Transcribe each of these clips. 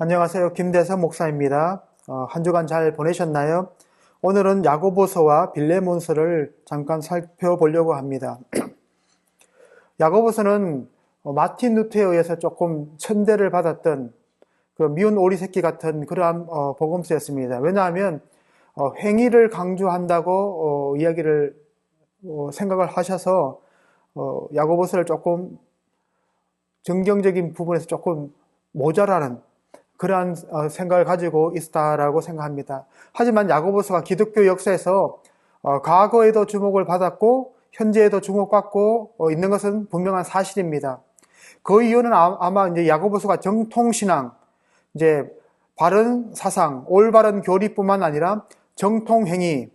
안녕하세요. 김대성 목사입니다. 한 주간 잘 보내셨나요? 오늘은 야고보서와 빌레몬서를 잠깐 살펴보려고 합니다. 야고보서는 마틴 루터에 의해서 조금 천대를 받았던 그 미운 오리 새끼 같은 그러한 복음서였습니다. 왜냐하면 행위를 강조한다고 이야기를 생각을 하셔서 야고보서를 조금 정경적인 부분에서 조금 모자라는 그러한 생각을 가지고 있다라고 생각합니다. 하지만 야고보서가 기독교 역사에서 과거에도 주목을 받았고 현재에도 주목받고 있는 것은 분명한 사실입니다. 그 이유는 아마 이제 야고보서가 정통신앙, 이제 바른 사상, 올바른 교리뿐만 아니라 정통행위,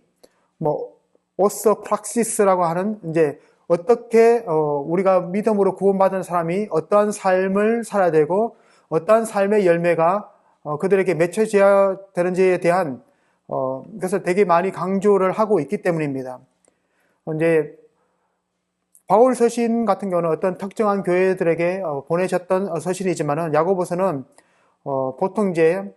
오스프락시스라고 하는 이제 어떻게 우리가 믿음으로 구원받은 사람이 어떠한 삶을 살아야 되고 어떠한 삶의 열매가 그들에게 맺혀져야 되는지에 대한 것을 되게 많이 강조를 하고 있기 때문입니다. 이제 바울 서신 같은 경우는 어떤 특정한 교회들에게 보내셨던 서신이지만은 야고보서는 보통 이제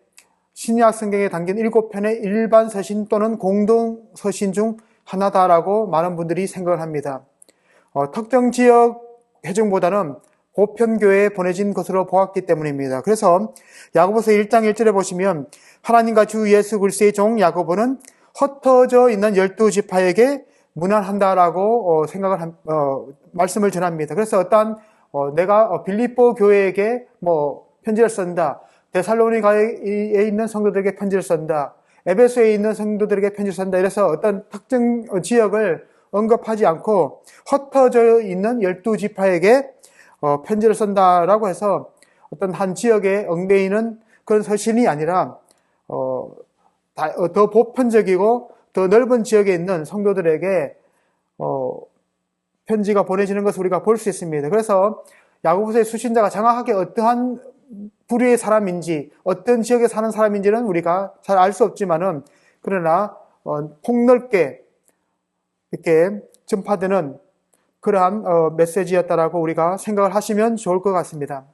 신약 성경에 담긴 7편의 일반 서신 또는 공동 서신 중 하나다라고 많은 분들이 생각을 합니다. 특정 지역 회중보다는 보편교회에 보내진 것으로 보았기 때문입니다. 그래서 야고보서 1장 1절에 보시면 하나님과 주 예수 그리스도의 종 야고보는 흩어져 있는 12지파에게 문안한다라고 말씀을 전합니다. 그래서 어떠한 내가 빌립보 교회에게 편지를 쓴다, 데살로니가에 있는 성도들에게 편지를 쓴다, 에베소에 있는 성도들에게 편지를 쓴다, 이래서 어떤 특정 지역을 언급하지 않고 흩어져 있는 12지파에게 편지를 쓴다라고 해서 어떤 한 지역에 얽매이는 그런 서신이 아니라 더 보편적이고 더 넓은 지역에 있는 성도들에게 편지가 보내지는 것을 우리가 볼 수 있습니다. 그래서 야고보서의 수신자가 정확하게 어떠한 부류의 사람인지 어떤 지역에 사는 사람인지는 우리가 잘 알 수 없지만은 그러나 폭넓게 이렇게 전파되는 그러한 메시지였다라고 우리가 생각을 하시면 좋을 것 같습니다.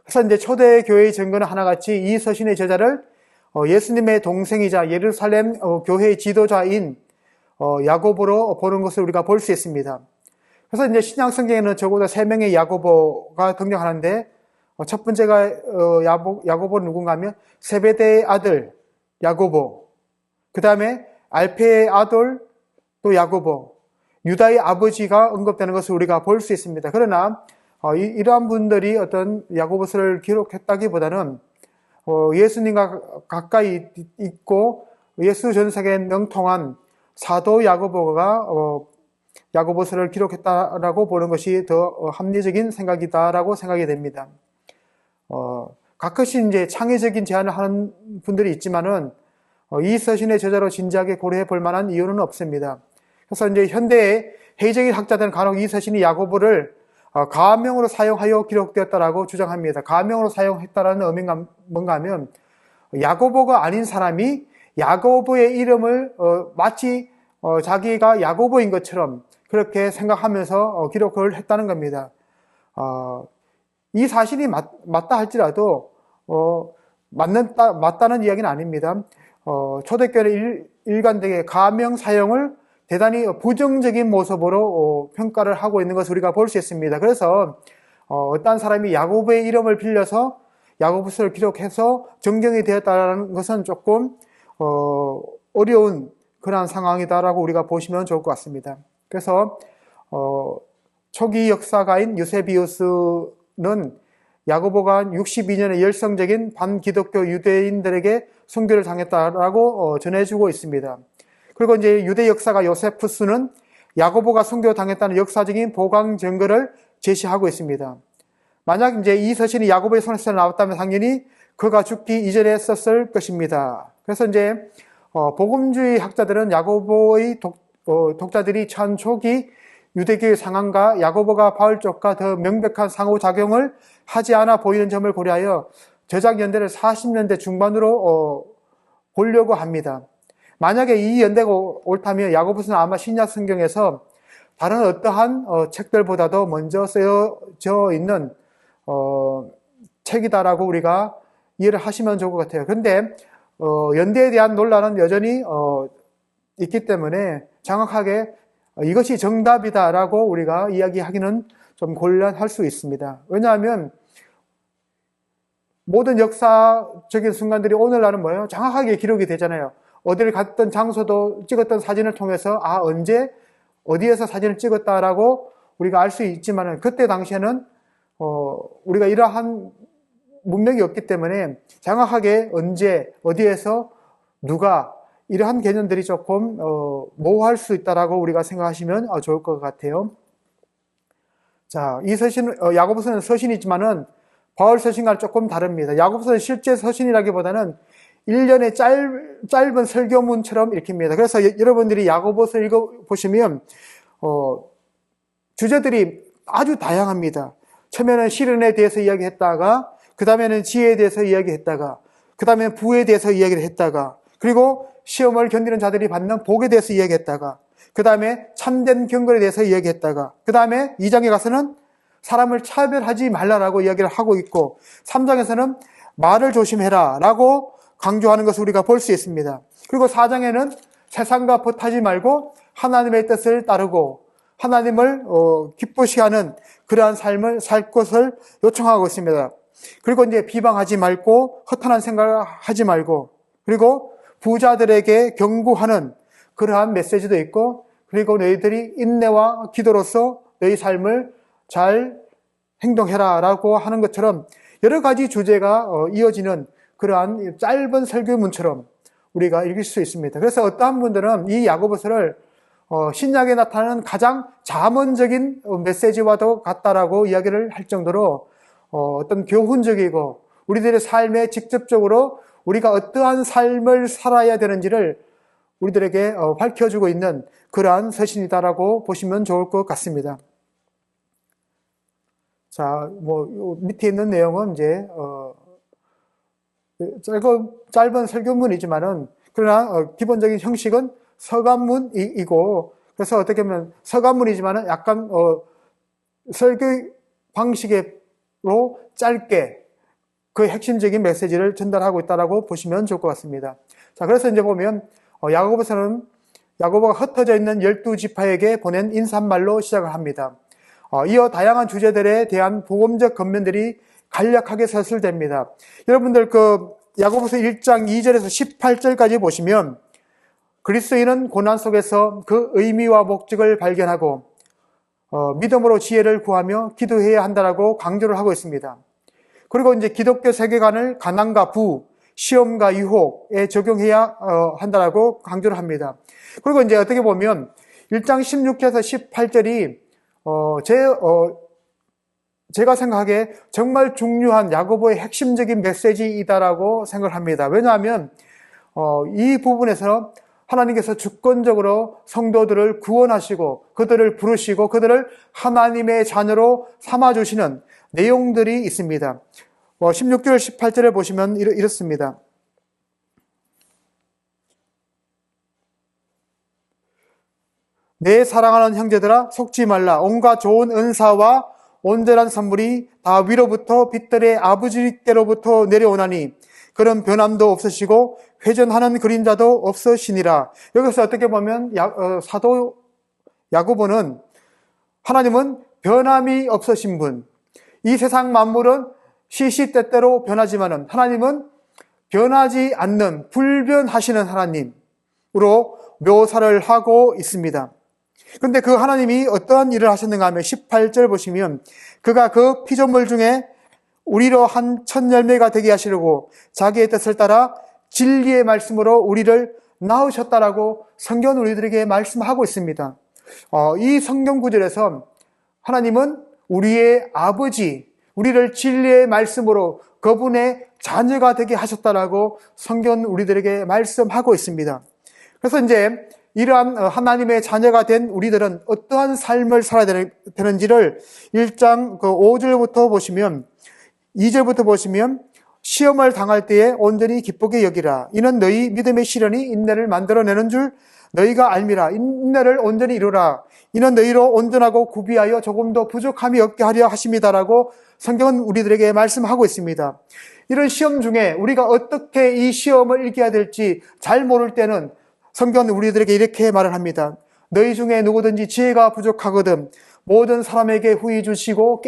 그래서 이제 초대 교회의 증거는 하나같이 이 서신의 저자를 예수님의 동생이자 예루살렘 교회의 지도자인 야고보로 보는 것을 우리가 볼 수 있습니다. 그래서 이제 신약 성경에는 적어도 3명의 야고보가 등장하는데 첫 번째가 야고보는 누군가 하면 세베대의 아들 야고보, 그 다음에 알페의 아들 또 야고보, 유다의 아버지가 언급되는 것을 우리가 볼 수 있습니다. 그러나 이러한 분들이 어떤 야고보서를 기록했다기보다는 예수님과 가까이 있고 예수 전sek에 명통한 사도 야고보가 야고보서를 기록했다라고 보는 것이 더 합리적인 생각이다라고 생각이 됩니다. 가끔씩 이제 창의적인 제안을 하는 분들이 있지만은 이 서신의 저자로 진지하게 고려해 볼 만한 이유는 없습니다. 그래서 이제 현대의 회의적인 학자들은 간혹 이 서신이 야고보를 가명으로 사용하여 기록되었다라고 주장합니다. 가명으로 사용했다라는 의미가 뭔가 하면 야고보가 아닌 사람이 야고보의 이름을 마치 자기가 야고보인 것처럼 그렇게 생각하면서 기록을 했다는 겁니다. 이 사실이 맞다 할지라도 맞다는 이야기는 아닙니다. 초대교회는 일관되게 가명 사용을 대단히 부정적인 모습으로 평가를 하고 있는 것을 우리가 볼 수 있습니다. 그래서 어떤 사람이 야고보의 이름을 빌려서 야고보서를 기록해서 정경이 되었다는 것은 조금 어려운 그러한 상황이다라고 우리가 보시면 좋을 것 같습니다. 그래서 초기 역사가인 유세비우스는 야고보가 62년에 열성적인 반기독교 유대인들에게 순교를 당했다라고 전해주고 있습니다. 그리고 이제 유대 역사가 요세푸스는 야고보가 순교당했다는 역사적인 보강 증거를 제시하고 있습니다. 만약 이제 이 서신이 야고보의 손에서 나왔다면 당연히 그가 죽기 이전에 썼을 것입니다. 그래서 이제 복음주의 학자들은 야고보의 독자들이 천 초기 유대교의 상황과 야고보가 바울 쪽과 더 명백한 상호작용을 하지 않아 보이는 점을 고려하여 저작 연대를 40년대 중반으로 보려고 합니다. 만약에 이 연대가 옳다면 야고보서는 아마 신약 성경에서 다른 어떠한 책들보다도 먼저 쓰여져 있는 책이다라고 우리가 이해를 하시면 좋을 것 같아요. 그런데 연대에 대한 논란은 여전히 있기 때문에 정확하게 이것이 정답이다라고 우리가 이야기하기는 좀 곤란할 수 있습니다. 왜냐하면 모든 역사적인 순간들이 오늘날은 뭐예요? 정확하게 기록이 되잖아요. 어디를 갔던 장소도 찍었던 사진을 통해서 언제 어디에서 사진을 찍었다라고 우리가 알 수 있지만은 그때 당시에는 우리가 이러한 문맥이 없기 때문에 정확하게 언제 어디에서 누가 이러한 개념들이 조금 모호할 수 있다라고 우리가 생각하시면 좋을 것 같아요. 자, 이 서신 야고보서는 서신이지만은 바울 서신과는 조금 다릅니다. 야고보서는 실제 서신이라기보다는 1년의 짧은 설교문처럼 읽힙니다. 그래서 여러분들이 야고보서 읽어보시면 주제들이 아주 다양합니다. 처음에는 시련에 대해서 이야기했다가 그 다음에는 지혜에 대해서 이야기했다가 그 다음에는 부에 대해서 이야기를 했다가 그리고 시험을 견디는 자들이 받는 복에 대해서 이야기했다가 그 다음에 참된 경건에 대해서 이야기했다가 그 다음에 2장에 가서는 사람을 차별하지 말라라고 이야기를 하고 있고 3장에서는 말을 조심해라 라고 강조하는 것을 우리가 볼 수 있습니다. 그리고 4장에는 세상과 벗하지 말고 하나님의 뜻을 따르고 하나님을 기쁘시게 하는 그러한 삶을 살 것을 요청하고 있습니다. 그리고 이제 비방하지 말고 허탄한 생각을 하지 말고 그리고 부자들에게 경고하는 그러한 메시지도 있고 그리고 너희들이 인내와 기도로서 너희 삶을 잘 행동해라 라고 하는 것처럼 여러 가지 주제가 이어지는 그러한 짧은 설교문처럼 우리가 읽을 수 있습니다. 그래서 어떠한 분들은 이 야고보서를 신약에 나타나는 가장 잠언적인 메시지와도 같다라고 이야기를 할 정도로 어떤 교훈적이고 우리들의 삶에 직접적으로 우리가 어떠한 삶을 살아야 되는지를 우리들에게 밝혀주고 있는 그러한 서신이다라고 보시면 좋을 것 같습니다. 자, 밑에 있는 내용은 이제 짧은 설교문이지만은 그러나 기본적인 형식은 서간문이고 그래서 어떻게 보면 서간문이지만은 약간 설교 방식으로 짧게 그 핵심적인 메시지를 전달하고 있다라고 보시면 좋을 것 같습니다. 자, 그래서 이제 보면 야고보서는 야고보가 흩어져 있는 12지파에게 보낸 인사말로 시작을 합니다. 이어 다양한 주제들에 대한 복음적 겉면들이 간략하게 서술됩니다. 여러분들 야고보서 1장 2절에서 18절까지 보시면 그리스도인은 고난 속에서 그 의미와 목적을 발견하고 믿음으로 지혜를 구하며 기도해야 한다라고 강조를 하고 있습니다. 그리고 이제 기독교 세계관을 가난과 부, 시험과 유혹에 적용해야 한다라고 강조를 합니다. 그리고 이제 어떻게 보면 1장 16절에서 18절이 제가 생각하기에 정말 중요한 야고보의 핵심적인 메시지이다라고 생각을 합니다. 왜냐하면 이 부분에서 하나님께서 주권적으로 성도들을 구원하시고 그들을 부르시고 그들을 하나님의 자녀로 삼아주시는 내용들이 있습니다. 16절 18절에 보시면 이렇습니다. 내 사랑하는 형제들아 속지 말라. 온갖 좋은 은사와 온전한 선물이 다 위로부터 빛들의 아버지께로부터 내려오나니 그런 변함도 없으시고 회전하는 그림자도 없으시니라. 여기서 어떻게 보면 사도 야고보는 하나님은 변함이 없으신 분, 이 세상 만물은 시시때때로 변하지만은 하나님은 변하지 않는 불변하시는 하나님으로 묘사를 하고 있습니다. 그런데 그 하나님이 어떠한 일을 하셨는가 하면 18절 보시면 그가 그 피조물 중에 우리로 한 첫 열매가 되게 하시려고 자기의 뜻을 따라 진리의 말씀으로 우리를 낳으셨다라고 성경은 우리들에게 말씀하고 있습니다. 이 성경 구절에서 하나님은 우리의 아버지, 우리를 진리의 말씀으로 그분의 자녀가 되게 하셨다라고 성경은 우리들에게 말씀하고 있습니다. 그래서 이제 이러한 하나님의 자녀가 된 우리들은 어떠한 삶을 살아야 되는지를 1장 5절부터 보시면 2절부터 보시면 시험을 당할 때에 온전히 기쁘게 여기라. 이는 너희 믿음의 시련이 인내를 만들어내는 줄 너희가 알미라. 인내를 온전히 이루라. 이는 너희로 온전하고 구비하여 조금도 부족함이 없게 하려 하십니다라고 성경은 우리들에게 말씀하고 있습니다. 이런 시험 중에 우리가 어떻게 이 시험을 이겨야 될지 잘 모를 때는 성경은 우리들에게 이렇게 말을 합니다. 너희 중에 누구든지 지혜가 부족하거든 모든 사람에게 후히 주시고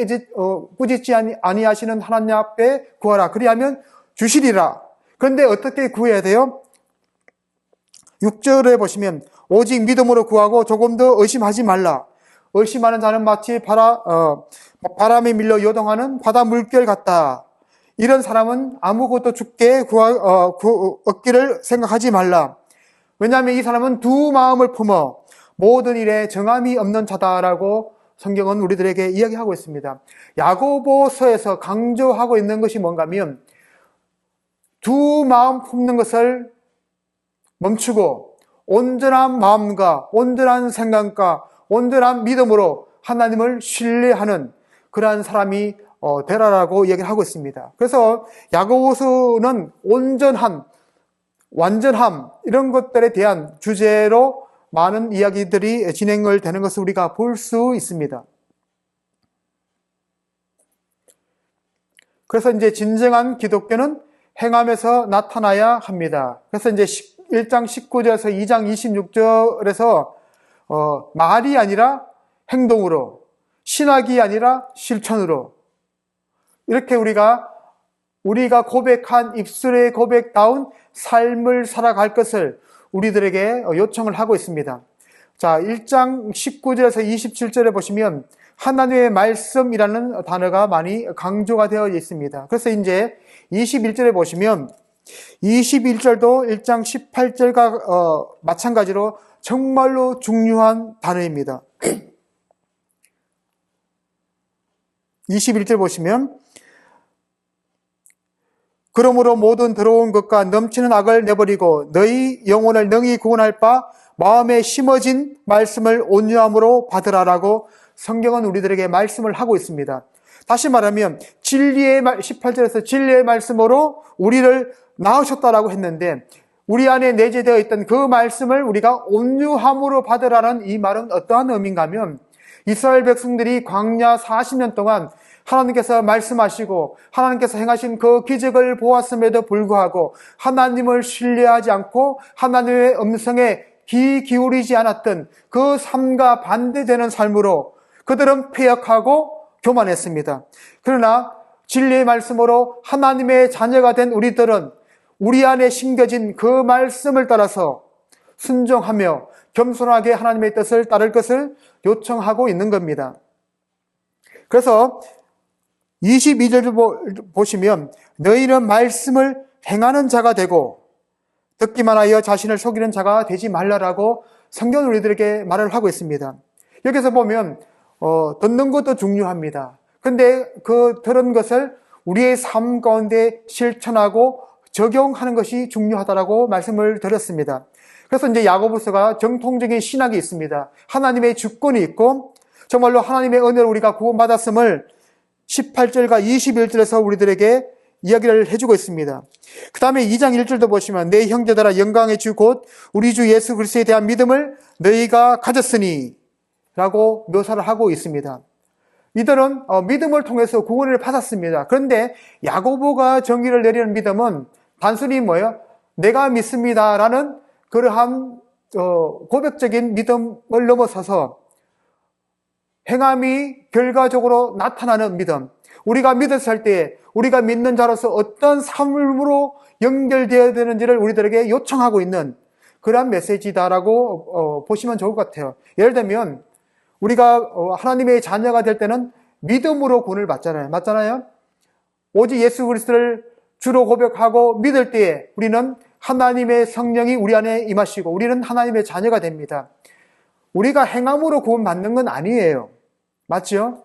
꾸짖지 아니하시는 하나님 앞에 구하라. 그리하면 주시리라. 그런데 어떻게 구해야 돼요? 6절에 보시면 오직 믿음으로 구하고 조금 더 의심하지 말라. 의심하는 자는 마치 바람에 밀려 요동하는 바다 물결 같다. 이런 사람은 아무것도 죽게 얻기를 생각하지 말라. 왜냐하면 이 사람은 두 마음을 품어 모든 일에 정함이 없는 자다라고 성경은 우리들에게 이야기하고 있습니다. 야고보서에서 강조하고 있는 것이 뭔가 하면 두 마음 품는 것을 멈추고 온전한 마음과 온전한 생각과 온전한 믿음으로 하나님을 신뢰하는 그러한 사람이 되라라고 이야기를 하고 있습니다. 그래서 야고보서는 온전함, 완전함 이런 것들에 대한 주제로 많은 이야기들이 진행을 되는 것을 우리가 볼 수 있습니다. 그래서 이제 진정한 기독교는 행함에서 나타나야 합니다. 그래서 이제 1장 19절에서 2장 26절에서 말이 아니라 행동으로, 신학이 아니라 실천으로 이렇게 우리가 고백한 입술의 고백다운 삶을 살아갈 것을 우리들에게 요청을 하고 있습니다. 자, 1장 19절에서 27절에 보시면 하나님의 말씀이라는 단어가 많이 강조가 되어 있습니다. 그래서 이제 21절에 보시면 21절도 1장 18절과 마찬가지로 정말로 중요한 단어입니다. 21절 보시면 그러므로 모든 더러운 것과 넘치는 악을 내버리고 너희 영혼을 능히 구원할 바 마음에 심어진 말씀을 온유함으로 받으라라고 성경은 우리들에게 말씀을 하고 있습니다. 다시 말하면 18절에서 진리의 말씀으로 우리를 낳으셨다라고 했는데 우리 안에 내재되어 있던 그 말씀을 우리가 온유함으로 받으라는 이 말은 어떠한 의미인가 하면 이스라엘 백성들이 광야 40년 동안 하나님께서 말씀하시고 하나님께서 행하신 그 기적을 보았음에도 불구하고 하나님을 신뢰하지 않고 하나님의 음성에 귀 기울이지 않았던 그 삶과 반대되는 삶으로 그들은 패역하고 교만했습니다. 그러나 진리의 말씀으로 하나님의 자녀가 된 우리들은 우리 안에 심겨진 그 말씀을 따라서 순종하며 겸손하게 하나님의 뜻을 따를 것을 요청하고 있는 겁니다. 그래서 22절 보시면 너희는 말씀을 행하는 자가 되고 듣기만 하여 자신을 속이는 자가 되지 말라라고 성경은 우리들에게 말을 하고 있습니다. 여기서 보면 듣는 것도 중요합니다. 근데 그 들은 것을 우리의 삶 가운데 실천하고 적용하는 것이 중요하다라고 말씀을 드렸습니다. 그래서 이제 야고보서가 정통적인 신학이 있습니다. 하나님의 주권이 있고 정말로 하나님의 은혜로 우리가 구원받았음을 18절과 21절에서 우리들에게 이야기를 해주고 있습니다. 그 다음에 2장 1절도 보시면 내 형제들아 영광의 주 곧 우리 주 예수 그리스도에 대한 믿음을 너희가 가졌으니 라고 묘사를 하고 있습니다. 이들은 믿음을 통해서 구원을 받았습니다. 그런데 야고보가 정의를 내리는 믿음은 단순히 뭐예요? 내가 믿습니다라는 그러한 고백적인 믿음을 넘어서서 행함이 결과적으로 나타나는 믿음. 우리가 믿었을 때 우리가 믿는 자로서 어떤 삶으로 연결되어야 되는지를 우리들에게 요청하고 있는 그러한 메시지다라고 보시면 좋을 것 같아요. 예를 들면 우리가 하나님의 자녀가 될 때는 믿음으로 구원을 받잖아요. 맞잖아요? 오직 예수 그리스도를 주로 고백하고 믿을 때에 우리는 하나님의 성령이 우리 안에 임하시고 우리는 하나님의 자녀가 됩니다. 우리가 행함으로 구원받는 건 아니에요. 맞죠?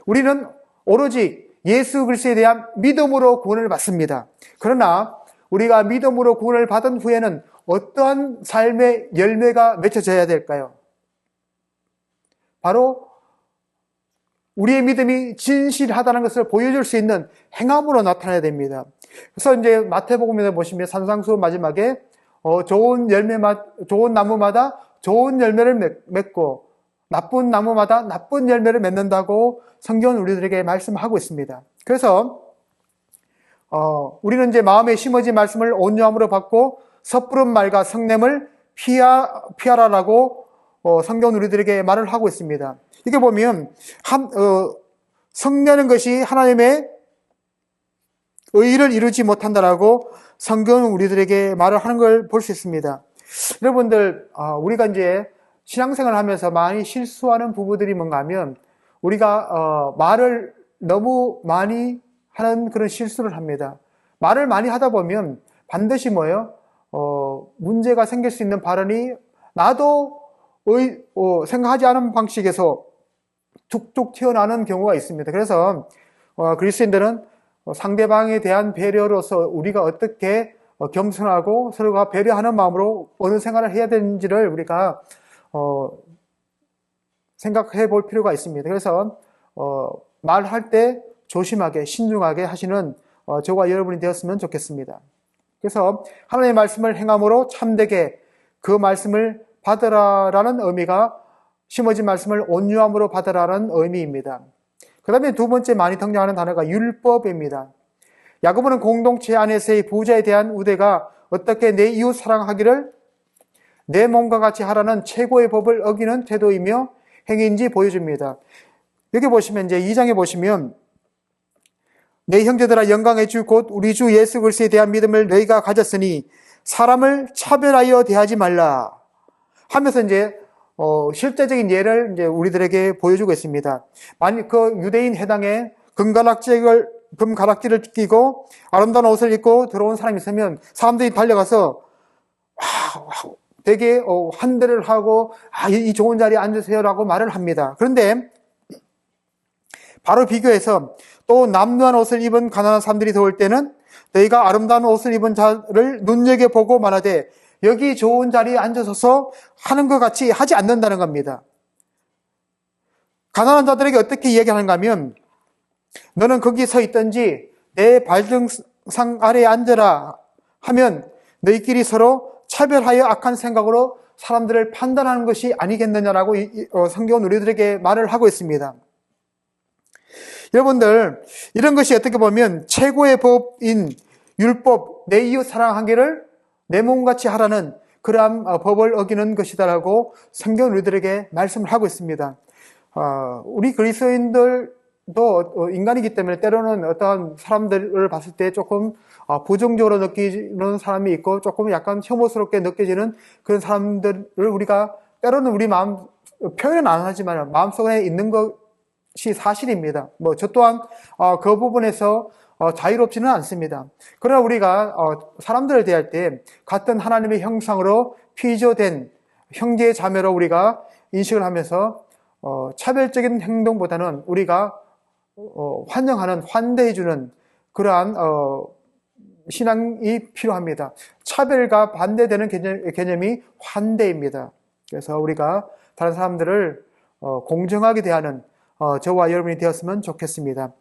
우리는 오로지 예수 그리스도에 대한 믿음으로 구원을 받습니다. 그러나 우리가 믿음으로 구원을 받은 후에는 어떠한 삶의 열매가 맺혀져야 될까요? 바로 우리의 믿음이 진실하다는 것을 보여줄 수 있는 행함으로 나타나야 됩니다. 그래서 이제 마태복음에 보시면 산상수 마지막에 좋은 나무마다 좋은 열매를 맺고 나쁜 나무마다 나쁜 열매를 맺는다고 성경은 우리들에게 말씀하고 있습니다. 그래서 우리는 이제 마음에 심어진 말씀을 온유함으로 받고 섣부른 말과 성냄을 피하라라고 성경은 우리들에게 말을 하고 있습니다. 이게 보면 성내는 것이 하나님의 의의를 이루지 못한다라고 성경은 우리들에게 말을 하는 걸 볼 수 있습니다. 여러분들, 우리가 이제 신앙생활을 하면서 많이 실수하는 부분들이 뭔가 하면 우리가 말을 너무 많이 하는 그런 실수를 합니다. 말을 많이 하다 보면 반드시 뭐예요? 문제가 생길 수 있는 발언이 나도 생각하지 않은 방식에서 툭툭 튀어나오는 경우가 있습니다. 그래서 그리스도인들은 상대방에 대한 배려로서 우리가 어떻게 겸손하고 서로가 배려하는 마음으로 어느 생활을 해야 되는지를 우리가 생각해 볼 필요가 있습니다. 그래서 말할 때 조심하게 신중하게 하시는 저와 여러분이 되었으면 좋겠습니다. 그래서 하나님의 말씀을 행함으로 참되게 그 말씀을 받으라라는 의미가 심어진 말씀을 온유함으로 받으라라는 의미입니다. 그 다음에 두 번째 많이 등장하는 단어가 율법입니다. 야고보는 공동체 안에서의 부자에 대한 우대가 어떻게 내 이웃 사랑하기를 내 몸과 같이 하라는 최고의 법을 어기는 태도이며 행위인지 보여줍니다. 여기 보시면 이제 2장에 보시면 내 형제들아 영광의 주 곧 우리 주 예수 그리스도에 대한 믿음을 너희가 가졌으니 사람을 차별하여 대하지 말라 하면서 이제 실제적인 예를 이제 우리들에게 보여주고 있습니다. 만약 그 유대인 해당에 금가락지를 끼고 아름다운 옷을 입고 들어온 사람이 있으면 사람들이 달려가서 되게 환대를 하고 이 좋은 자리에 앉으세요라고 말을 합니다. 그런데 바로 비교해서 또 남루한 옷을 입은 가난한 사람들이 들어올 때는 너희가 아름다운 옷을 입은 자를 눈여겨보고 말하되 여기 좋은 자리에 앉아서서 하는 것 같이 하지 않는다는 겁니다. 가난한 자들에게 어떻게 이야기하는가 하면 너는 거기 서 있든지 내 발등상 아래에 앉아라 하면 너희끼리 서로 차별하여 악한 생각으로 사람들을 판단하는 것이 아니겠느냐라고 성경은 우리들에게 말을 하고 있습니다. 여러분들, 이런 것이 어떻게 보면 최고의 법인 율법, 내 이웃 사랑하기를 내 몸같이 하라는 그러한 법을 어기는 것이다라고 성경은 우리들에게 말씀을 하고 있습니다. 우리 그리스도인들도 인간이기 때문에 때로는 어떠한 사람들을 봤을 때 조금 부정적으로 느끼는 사람이 있고 조금 약간 혐오스럽게 느껴지는 그런 사람들을 우리가 때로는 우리 마음 표현은 안 하지만 마음속에 있는 것이 사실입니다. 저 또한 그 부분에서 자유롭지는 않습니다. 그러나 우리가 사람들을 대할 때 같은 하나님의 형상으로 피조된 형제 자매로 우리가 인식을 하면서 차별적인 행동보다는 우리가 환영하는, 환대해주는 그러한 신앙이 필요합니다. 차별과 반대되는 개념이 환대입니다. 그래서 우리가 다른 사람들을 공정하게 대하는 저와 여러분이 되었으면 좋겠습니다.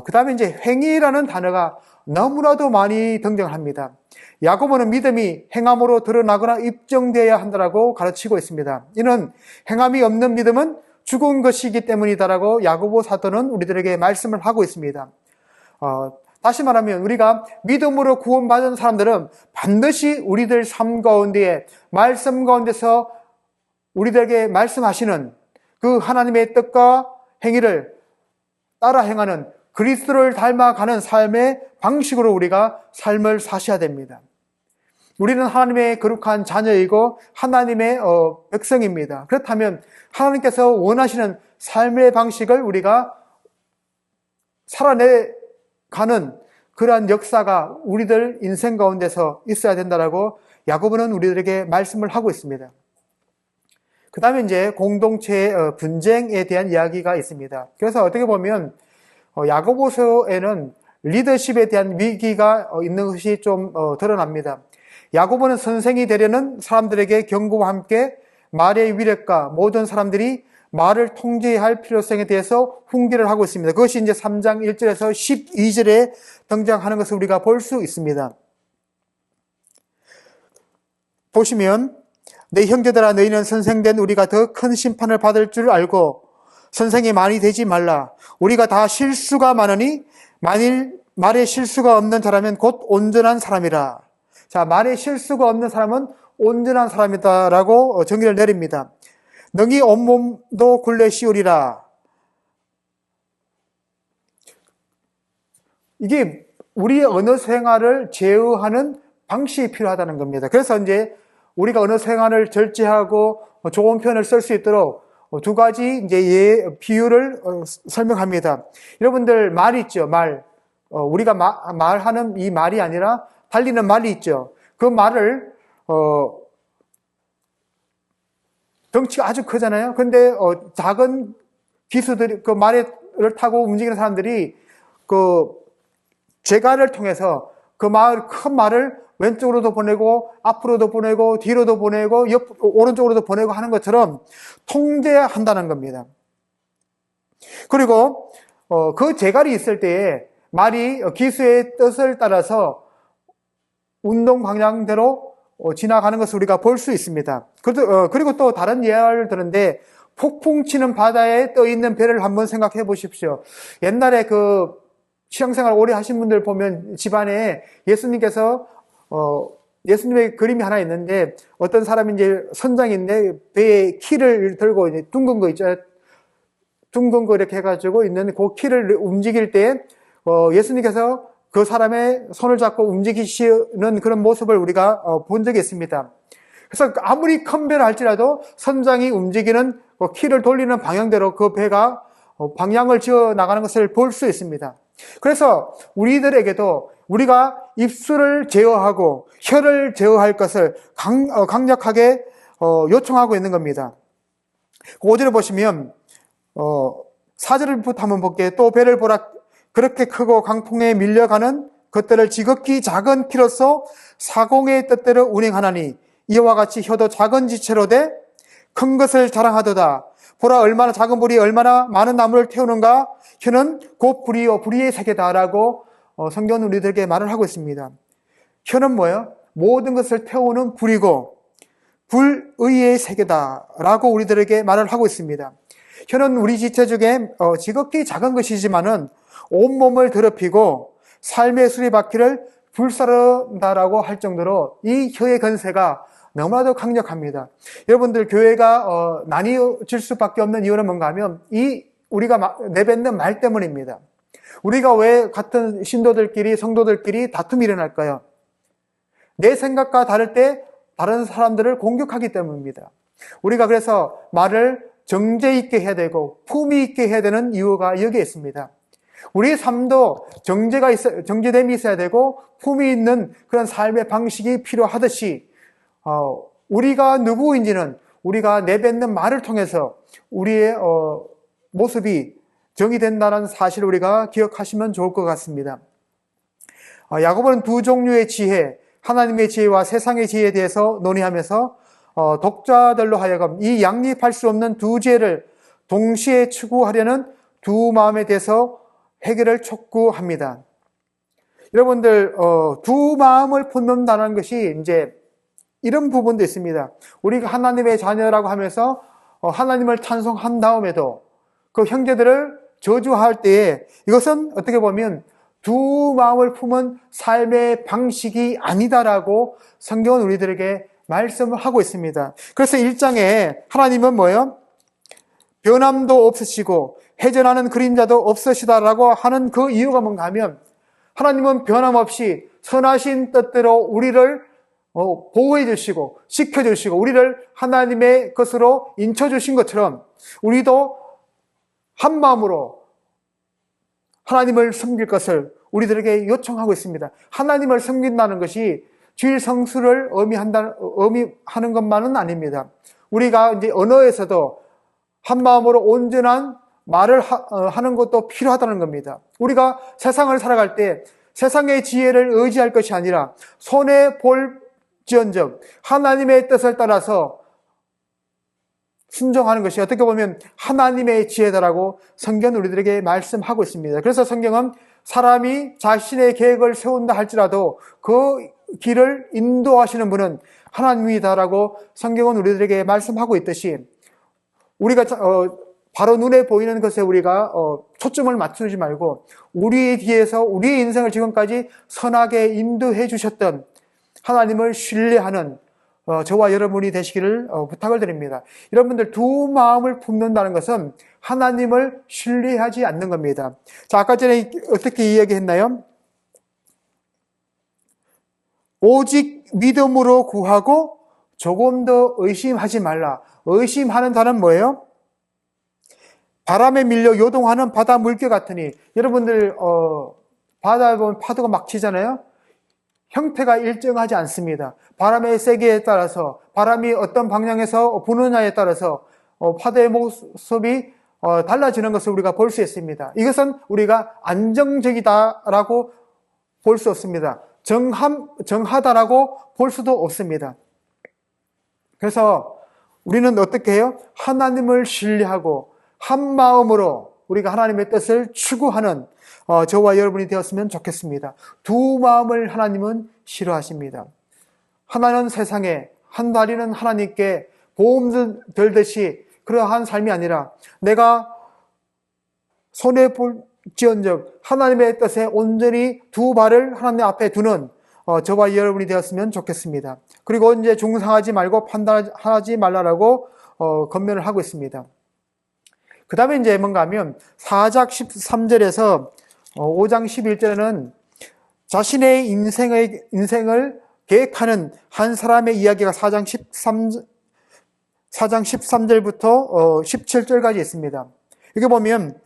그 다음에 이제 행위라는 단어가 너무나도 많이 등장합니다. 야고보는 믿음이 행함으로 드러나거나 입증되어야 한다라고 가르치고 있습니다. 이는 행함이 없는 믿음은 죽은 것이기 때문이다라고 야고보 사도는 우리들에게 말씀을 하고 있습니다. 다시 말하면 우리가 믿음으로 구원받은 사람들은 반드시 우리들 삶 가운데에 말씀 가운데서 우리들에게 말씀하시는 그 하나님의 뜻과 행위를 따라 행하는 그리스도를 닮아가는 삶의 방식으로 우리가 삶을 사셔야 됩니다. 우리는 하나님의 거룩한 자녀이고 하나님의 백성입니다. 그렇다면 하나님께서 원하시는 삶의 방식을 우리가 살아내가는 그러한 역사가 우리들 인생 가운데서 있어야 된다라고 야고보는 우리들에게 말씀을 하고 있습니다. 그 다음에 이제 공동체의 분쟁에 대한 이야기가 있습니다. 그래서 어떻게 보면 야고보서에는 리더십에 대한 위기가 있는 것이 좀 드러납니다. 야고보는 선생이 되려는 사람들에게 경고와 함께 말의 위력과 모든 사람들이 말을 통제해야 할 필요성에 대해서 훈계를 하고 있습니다. 그것이 이제 3장 1절에서 12절에 등장하는 것을 우리가 볼 수 있습니다. 보시면 내 형제들아 너희는 선생된 우리가 더 큰 심판을 받을 줄 알고 선생이 많이 되지 말라. 우리가 다 실수가 많으니 만일 말에 실수가 없는 자라면 곧 온전한 사람이라. 자, 말에 실수가 없는 사람은 온전한 사람이다라고 정의를 내립니다. 너희 온몸도 굴레 씌우리라. 이게 우리의 언어 생활을 제어하는 방식이 필요하다는 겁니다. 그래서 이제 우리가 언어 생활을 절제하고 좋은 표현을 쓸 수 있도록 두 가지 이제 비유를 설명합니다. 여러분들 말 있죠, 말. 우리가 말하는 이 말이 아니라 달리는 말이 있죠. 그 말을 덩치가 아주 크잖아요. 근데 작은 기수들이 그 말을 타고 움직이는 사람들이 그 제갈을 통해서 그 큰 말을 왼쪽으로도 보내고 앞으로도 보내고 뒤로도 보내고 오른쪽으로도 보내고 하는 것처럼 통제한다는 겁니다. 그리고 그 제갈이 있을 때에 말이 기수의 뜻을 따라서 운동 방향대로 지나가는 것을 우리가 볼 수 있습니다. 그리고 또 다른 예를 드는데 폭풍 치는 바다에 떠 있는 배를 한번 생각해 보십시오. 옛날에 그 신앙생활 오래 하신 분들 보면 집안에 예수님의 그림이 하나 있는데 어떤 사람이 이제 선장인데 배에 키를 들고 이제 둥근 거 있죠. 둥근 거 이렇게 해가지고 있는 그 키를 움직일 때 예수님께서 그 사람의 손을 잡고 움직이시는 그런 모습을 우리가 본 적이 있습니다. 그래서 아무리 큰 배를 할지라도 선장이 움직이는 키를 돌리는 방향대로 그 배가 방향을 지어 나가는 것을 볼 수 있습니다. 그래서 우리들에게도 우리가 입술을 제어하고 혀를 제어할 것을 강력하게 요청하고 있는 겁니다. 5절을 보시면 4절부터 한번 볼게요. 또 배를 보라. 그렇게 크고 강풍에 밀려가는 것들을 지극히 작은 키로서 사공의 뜻대로 운행하나니 이와 같이 혀도 작은 지체로 돼 큰 것을 자랑하도다. 보라 얼마나 작은 불이 얼마나 많은 나무를 태우는가. 혀는 곧 불이요 불의의 세계다라고 성경은 우리들에게 말을 하고 있습니다. 혀는 뭐예요? 모든 것을 태우는 불이고 불의의 세계다라고 우리들에게 말을 하고 있습니다. 혀는 우리 지체 중에 지극히 작은 것이지만은 온몸을 더럽히고 삶의 수리바퀴를 불사른다라고 할 정도로 이 혀의 건세가 너무나도 강력합니다. 여러분들 교회가 나뉘어질 수밖에 없는 이유는 뭔가 하면 우리가 내뱉는 말 때문입니다. 우리가 왜 같은 신도들끼리 성도들끼리 다툼이 일어날까요? 내 생각과 다를 때 다른 사람들을 공격하기 때문입니다. 우리가 그래서 말을 정제 있게 해야 되고 품위 있게 해야 되는 이유가 여기에 있습니다. 우리의 삶도 정제됨이 있어야 되고 품위 있는 그런 삶의 방식이 필요하듯이 우리가 누구인지는 우리가 내뱉는 말을 통해서 우리의 모습이 정의된다는 사실을 우리가 기억하시면 좋을 것 같습니다. 야고보는 두 종류의 지혜, 하나님의 지혜와 세상의 지혜에 대해서 논의하면서 독자들로 하여금 이 양립할 수 없는 두 지혜를 동시에 추구하려는 두 마음에 대해서 해결을 촉구합니다. 여러분들 두 마음을 품는다는 것이 이제 이런 부분도 있습니다. 우리가 하나님의 자녀라고 하면서 하나님을 찬송한 다음에도 그 형제들을 저주할 때에 이것은 어떻게 보면 두 마음을 품은 삶의 방식이 아니다라고 성경은 우리들에게 말씀을 하고 있습니다. 그래서 1장에 하나님은 뭐예요? 변함도 없으시고 회전하는 그림자도 없으시다라고 하는 그 이유가 뭔가 하면 하나님은 변함없이 선하신 뜻대로 우리를 보호해 주시고 지켜주시고 우리를 하나님의 것으로 인쳐주신 것처럼 우리도 한 마음으로 하나님을 섬길 것을 우리들에게 요청하고 있습니다. 하나님을 섬긴다는 것이 주일 성수를 의미하는 것만은 아닙니다. 우리가 이제 언어에서도 한 마음으로 온전한 말을 하는 것도 필요하다는 겁니다. 우리가 세상을 살아갈 때 세상의 지혜를 의지할 것이 아니라 손에 볼지언정 하나님의 뜻을 따라서 순종하는 것이 어떻게 보면 하나님의 지혜다라고 성경은 우리들에게 말씀하고 있습니다. 그래서 성경은 사람이 자신의 계획을 세운다 할지라도 그 길을 인도하시는 분은 하나님이다라고 성경은 우리들에게 말씀하고 있듯이 우리가 바로 눈에 보이는 것에 우리가 초점을 맞추지 말고 우리 뒤에서 우리의 인생을 지금까지 선하게 인도해 주셨던 하나님을 신뢰하는 저와 여러분이 되시기를 부탁을 드립니다. 여러분들 두 마음을 품는다는 것은 하나님을 신뢰하지 않는 겁니다. 자, 아까 전에 어떻게 이야기했나요? 오직 믿음으로 구하고 조금 더 의심하지 말라. 의심하는 자는 뭐예요? 바람에 밀려 요동하는 바다 물결 같으니. 여러분들 바다에 보면 파도가 막 치잖아요. 형태가 일정하지 않습니다. 바람의 세기에 따라서, 바람이 어떤 방향에서 부느냐에 따라서 파도의 모습이 달라지는 것을 우리가 볼 수 있습니다. 이것은 우리가 안정적이다라고 볼 수 없습니다. 정하다라고 볼 수도 없습니다. 그래서 우리는 어떻게 해요? 하나님을 신뢰하고 한 마음으로 우리가 하나님의 뜻을 추구하는 저와 여러분이 되었으면 좋겠습니다. 두 마음을 하나님은 싫어하십니다. 하나는 세상에, 한 다리는 하나님께 보험 들듯이 그러한 삶이 아니라 내가 손해볼지언정 하나님의 뜻에 온전히 두 발을 하나님 앞에 두는 저와 여러분이 되었으면 좋겠습니다. 그리고 이제 중상하지 말고 판단하지 말라라고 권면을 하고 있습니다. 그 다음에 이제 뭔가 하면 4장 13절에서 5장 11절에는 자신의 인생을 계획하는 한 사람의 이야기가 4장 13절부터 17절까지 있습니다. 여기 보면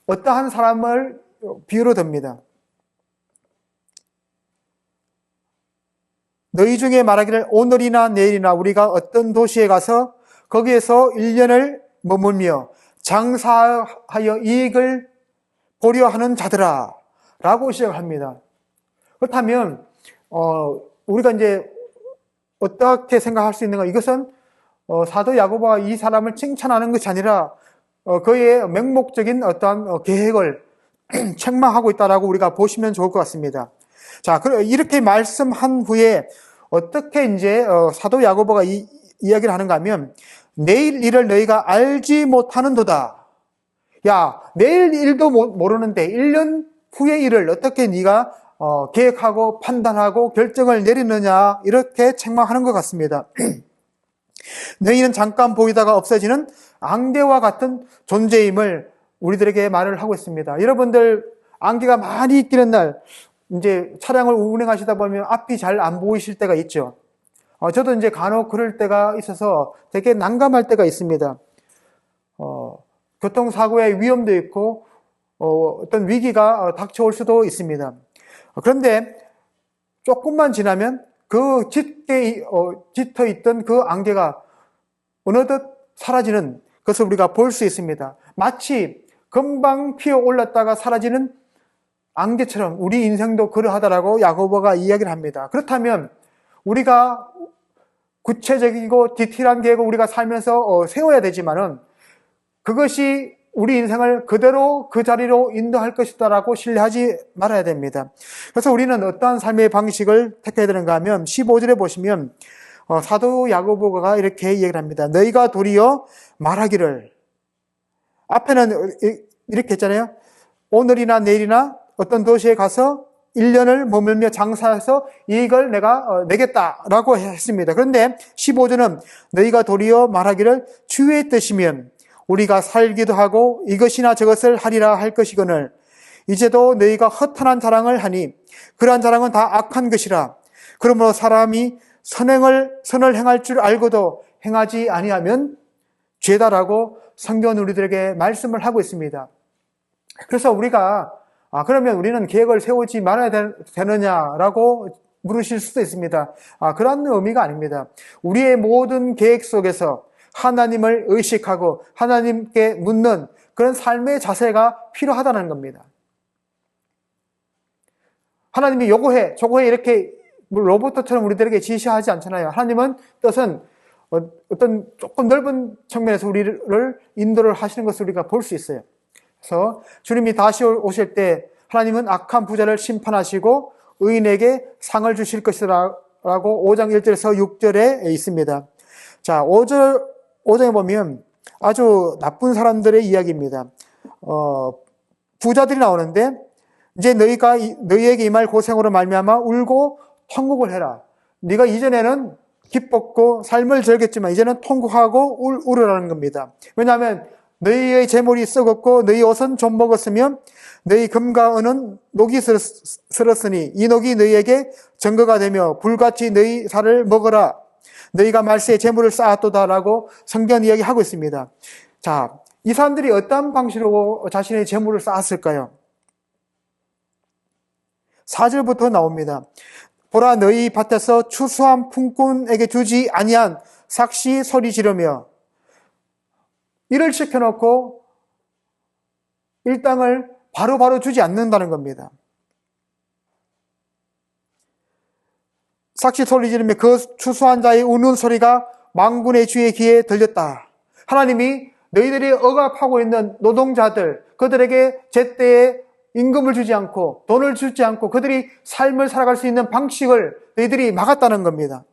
어떠한 사람을 비유로 듭니다. 너희 중에 말하기를 오늘이나 내일이나 우리가 어떤 도시에 가서 거기에서 1년을 머물며 장사하여 이익을 보려 하는 자들아 라고 시작을 합니다. 그렇다면 우리가 이제 어떻게 생각할 수 있는가? 이것은 사도 야고보가 이 사람을 칭찬하는 것이 아니라 그의 맹목적인 어떠한 계획을 책망하고 있다라고 우리가 보시면 좋을 것 같습니다. 자, 이렇게 말씀한 후에 어떻게 이제 사도 야고보가 이야기를 하는가 하면 내일 일을 너희가 알지 못하는도다. 야, 내일 일도 모르는데 1년 후의 일을 어떻게 네가 계획하고 판단하고 결정을 내리느냐 이렇게 책망하는 것 같습니다. 너희는 잠깐 보이다가 없어지는 안개와 같은 존재임을 우리들에게 말을 하고 있습니다. 여러분들 안개가 많이 끼는 날 이제 차량을 운행하시다 보면 앞이 잘 안 보이실 때가 있죠. 저도 이제 간혹 그럴 때가 있어서 되게 난감할 때가 있습니다. 교통사고의 위험도 있고 어떤 위기가 닥쳐올 수도 있습니다. 그런데 조금만 지나면 그 짙어 있던 그 안개가 어느덧 사라지는 것을 우리가 볼 수 있습니다. 마치 금방 피어 올랐다가 사라지는 안개처럼 우리 인생도 그러하다라고 야고보가 이야기를 합니다. 그렇다면 우리가 구체적이고 디테일한 계획을 우리가 살면서 세워야 되지만은 그것이 우리 인생을 그대로 그 자리로 인도할 것이다라고 신뢰하지 말아야 됩니다. 그래서 우리는 어떠한 삶의 방식을 택해야 되는가 하면 15절에 보시면 사도 야고보가 이렇게 얘기를 합니다. 너희가 도리어 말하기를, 앞에는 이렇게 했잖아요. 오늘이나 내일이나 어떤 도시에 가서 1년을 머물며 장사해서 이익을 내가 내겠다라고 했습니다. 그런데 15절은 너희가 도리어 말하기를 주의 뜻이면 우리가 살기도 하고 이것이나 저것을 하리라 할 것이거늘 이제도 너희가 허탄한 자랑을 하니 그러한 자랑은 다 악한 것이라. 그러므로 사람이 선을 행할 줄 알고도 행하지 아니하면 죄다라고 성경은 우리들에게 말씀을 하고 있습니다. 그래서 우리가 그러면 우리는 계획을 세우지 말아야 되느냐라고 물으실 수도 있습니다. 그런 의미가 아닙니다. 우리의 모든 계획 속에서 하나님을 의식하고 하나님께 묻는 그런 삶의 자세가 필요하다는 겁니다. 하나님이 요거해, 저거해 이렇게 로봇처럼 우리들에게 지시하지 않잖아요. 하나님은 뜻은 어떤 조금 넓은 측면에서 우리를 인도를 하시는 것을 우리가 볼 수 있어요. 그래서 주님이 다시 오실 때 하나님은 악한 부자를 심판하시고 의인에게 상을 주실 라고 5장 1절에서 6절에 있습니다. 자, 5장에 보면 아주 나쁜 사람들의 이야기입니다. 부자들이 나오는데 이제 너희에게 임할 고생으로 말미암아 울고 통곡을 해라. 네가 이전에는 기뻤고 삶을 즐겼지만 이제는 통곡하고 울으라는 겁니다. 왜냐하면 너희의 재물이 썩었고 너희 옷은 좀 먹었으며 너희 금과 은은 녹이 슬었으니 이 녹이 너희에게 증거가 되며 불같이 너희 살을 먹어라. 너희가 말세에 재물을 쌓았도다라고 성경 이야기하고 있습니다. 자, 이 사람들이 어떤 방식으로 자신의 재물을 쌓았을까요? 4절부터 나옵니다. 보라, 너희 밭에서 추수한 품꾼에게 주지 아니한 삭시 소리 지르며 일을 시켜놓고 일당을 바로바로 주지 않는다는 겁니다. 삭시 소리 지르며 그 추수한 자의 우는 소리가 만군의 주의 귀에 들렸다. 하나님이 너희들이 억압하고 있는 노동자들, 그들에게 제때에 임금을 주지 않고 돈을 주지 않고 그들이 삶을 살아갈 수 있는 방식을 너희들이 막았다는 겁니다.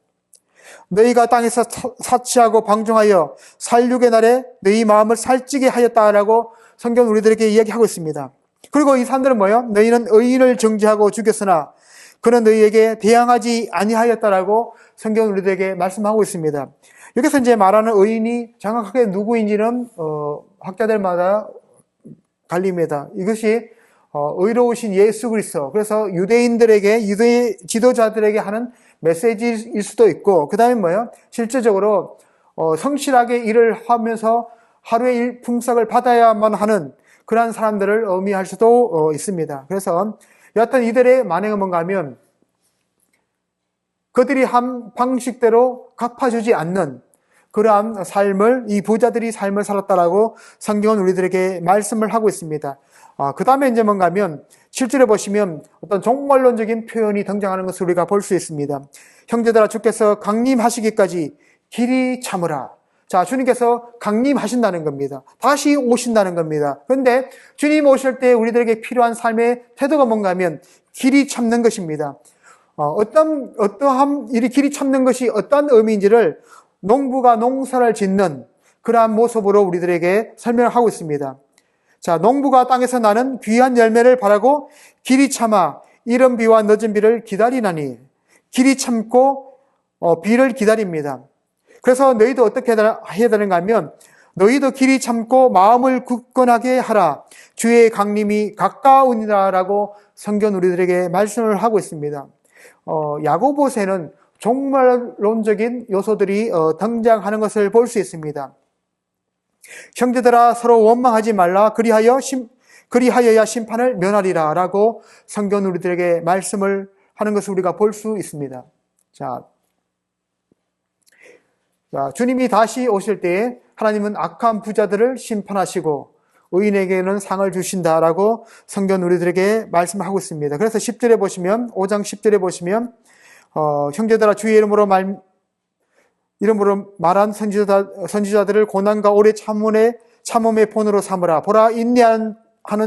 너희가 땅에서 사치하고 방종하여 살육의 날에 너희 마음을 살찌게 하였다라고 성경은 우리들에게 이야기하고 있습니다. 그리고 이 사람들은 뭐예요? 너희는 의인을 정죄하고 죽였으나 그는 너희에게 대항하지 아니하였다라고 성경은 우리들에게 말씀하고 있습니다. 여기서 이제 말하는 의인이 정확하게 누구인지는 학자들마다 갈립니다. 이것이 의로우신 예수 그리스도, 그래서 유대인들에게, 유대 지도자들에게 하는 메시지일 수도 있고, 그 다음에 뭐예요? 실제적으로 성실하게 일을 하면서 하루의 일 품삯을 받아야만 하는 그러한 사람들을 의미할 수도 있습니다. 그래서 여하튼 이들의 만행은 뭔가 하면 그들이 한 방식대로 갚아주지 않는 그러한 삶을, 이 부자들이 삶을 살았다라고 성경은 우리들에게 말씀을 하고 있습니다. 그 다음에 이제 뭔가 하면 실제로 보시면 어떤 종말론적인 표현이 등장하는 것을 우리가 볼 수 있습니다. 형제들아, 주께서 강림하시기까지 길이 참으라. 자, 주님께서 강림하신다는 겁니다. 다시 오신다는 겁니다. 그런데 주님 오실 때 우리들에게 필요한 삶의 태도가 뭔가 하면 길이 참는 것입니다. 어떠한 일이 길이 참는 것이 어떤 의미인지를 농부가 농사를 짓는 그러한 모습으로 우리들에게 설명을 하고 있습니다. 자, 농부가 땅에서 나는 귀한 열매를 바라고 길이 참아 이른 비와 늦은 비를 기다리나니, 길이 참고 비를 기다립니다. 그래서 너희도 어떻게 해야 되는가 하면 너희도 길이 참고 마음을 굳건하게 하라. 주의 강림이 가까우니라 라고 성경 우리들에게 말씀을 하고 있습니다. 야고보서에는 종말론적인 요소들이 등장하는 것을 볼 수 있습니다. 형제들아, 서로 원망하지 말라. 그리하여야 심판을 면하리라 라고 성경 우리들에게 말씀을 하는 것을 우리가 볼 수 있습니다. 자, 주님이 다시 오실 때에 하나님은 악한 부자들을 심판하시고 의인에게는 상을 주신다라고 성경 우리들에게 말씀하고 있습니다. 그래서 10절에 보시면, 5장 10절에 보시면 형제들아, 주의 이름으로 말한 선지자들을 고난과 오래 참음의 본으로 삼으라. 보라, 인내하는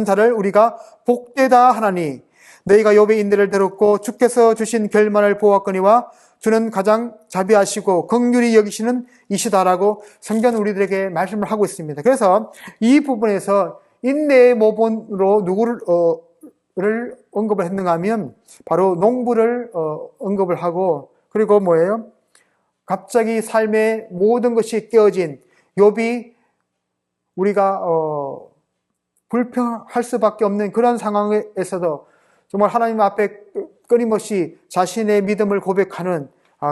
자를 우리가 복되다 하나니 너희가 욥의 인내를 들었고 주께서 주신 결말을 보았거니와 주는 가장 자비하시고 긍휼히 여기시는 이시다라고 성경은 우리들에게 말씀을 하고 있습니다. 그래서 이 부분에서 인내의 모본으로 누구를 언급을 했는가 하면 바로 농부를 언급을 하고, 그리고 뭐예요? 갑자기 삶의 모든 것이 깨어진 욥이 우리가 불평할 수밖에 없는 그런 상황에서도 정말 하나님 앞에 끊임없이 자신의 믿음을 고백하는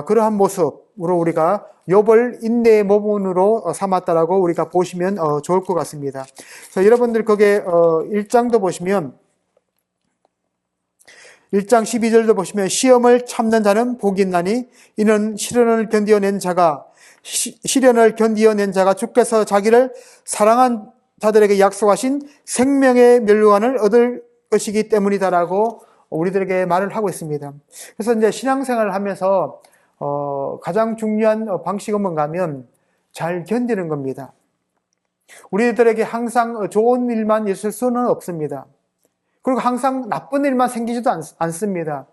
그러한 모습으로 우리가 욥을 인내의 모본으로 삼았다라고 우리가 보시면 좋을 것 같습니다. 그래서 여러분들 거기에 1장도 보시면 1장 12절도 보시면 시험을 참는 자는 복이 있나니 이는 시련을 견디어낸 자가 주께서 자기를 사랑한 자들에게 약속하신 생명의 멸류관을 얻을 것이기 때문이다라고 우리들에게 말을 하고 있습니다. 그래서 이제 신앙생활을 하면서 가장 중요한 방식은 뭔가 하면 잘 견디는 겁니다. 우리들에게 항상 좋은 일만 있을 수는 없습니다. 그리고 항상 나쁜 일만 생기지도 않습니다.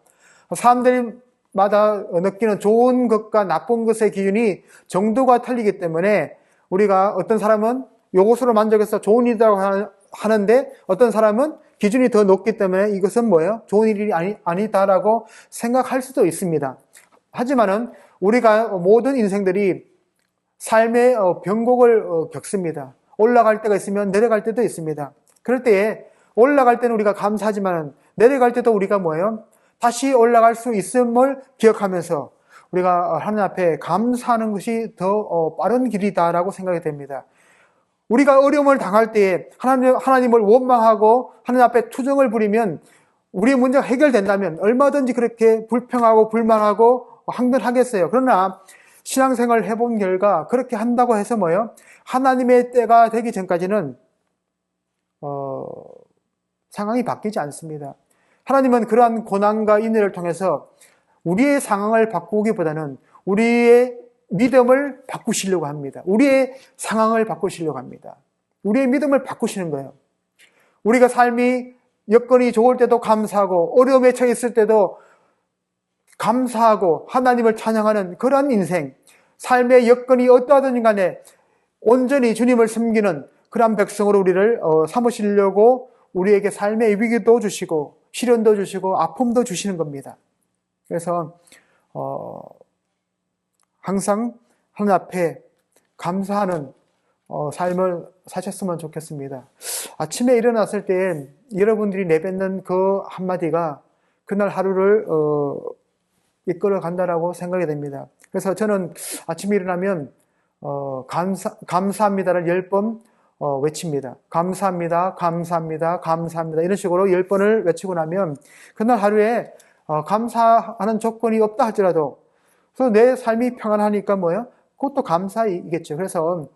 사람들이 사람마다 느끼는 좋은 것과 나쁜 것의 기준이 정도가 틀리기 때문에 우리가 어떤 사람은 요것으로 만족해서 좋은 일이라고 하는데 어떤 사람은 기준이 더 높기 때문에 이것은 뭐예요? 좋은 일이 아니다라고 생각할 수도 있습니다. 하지만은 우리가 모든 인생들이 삶의 변곡을 겪습니다. 올라갈 때가 있으면 내려갈 때도 있습니다. 그럴 때에 올라갈 때는 우리가 감사하지만 내려갈 때도 우리가 뭐예요? 다시 올라갈 수 있음을 기억하면서 우리가 하나님 앞에 감사하는 것이 더 빠른 길이다라고 생각이 됩니다. 우리가 어려움을 당할 때에 하나님을 원망하고 하나님 앞에 투정을 부리면 우리의 문제가 해결된다면 얼마든지 그렇게 불평하고 불만하고 항변하겠어요. 그러나 신앙생활을 해본 결과 그렇게 한다고 해서 뭐예요? 하나님의 때가 되기 전까지는 상황이 바뀌지 않습니다. 하나님은 그러한 고난과 인내를 통해서 우리의 상황을 바꾸기보다는 우리의 믿음을 바꾸시려고 합니다. 우리의 상황을 바꾸시려고 합니다. 우리의 믿음을 바꾸시는 거예요. 우리가 삶이 여건이 좋을 때도 감사하고 어려움에 처해 있을 때도 감사하고 하나님을 찬양하는 그런 인생, 삶의 여건이 어떠하든지 간에 온전히 주님을 섬기는 그런 백성으로 우리를 삼으시려고 우리에게 삶의 위기도 주시고 시련도 주시고 아픔도 주시는 겁니다. 그래서 항상 하나님 앞에 감사하는 삶을 사셨으면 좋겠습니다. 아침에 일어났을 때 여러분들이 내뱉는 그 한마디가 그날 하루를 이끌어 간다라고 생각이 됩니다. 그래서 저는 아침에 일어나면 감사합니다를 10번 외칩니다. 감사합니다, 감사합니다, 감사합니다. 이런 식으로 10번을 외치고 나면 그날 하루에 감사하는 조건이 없다 할지라도 그래서 내 삶이 평안하니까 뭐예요? 그것도 감사이겠죠. 그래서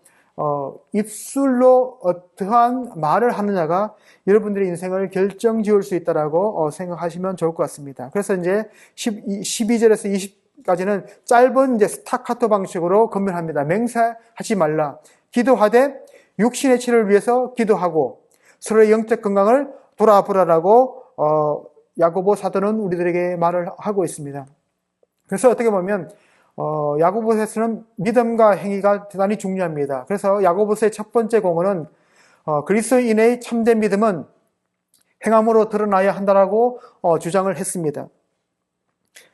입술로 어떠한 말을 하느냐가 여러분들의 인생을 결정지을 수 있다라고 생각하시면 좋을 것 같습니다. 그래서 이제 12절에서 20까지는 짧은 이제 스타카토 방식으로 건면합니다. 맹세하지 말라. 기도하되 육신의 치료를 위해서 기도하고 서로의 영적 건강을 돌아보라라고 야고보 사도는 우리들에게 말을 하고 있습니다. 그래서 어떻게 보면 야고보서에서는 믿음과 행위가 대단히 중요합니다. 그래서 야고보서의 첫 번째 공언은 그리스도인의 참된 믿음은 행함으로 드러나야 한다라고 주장을 했습니다.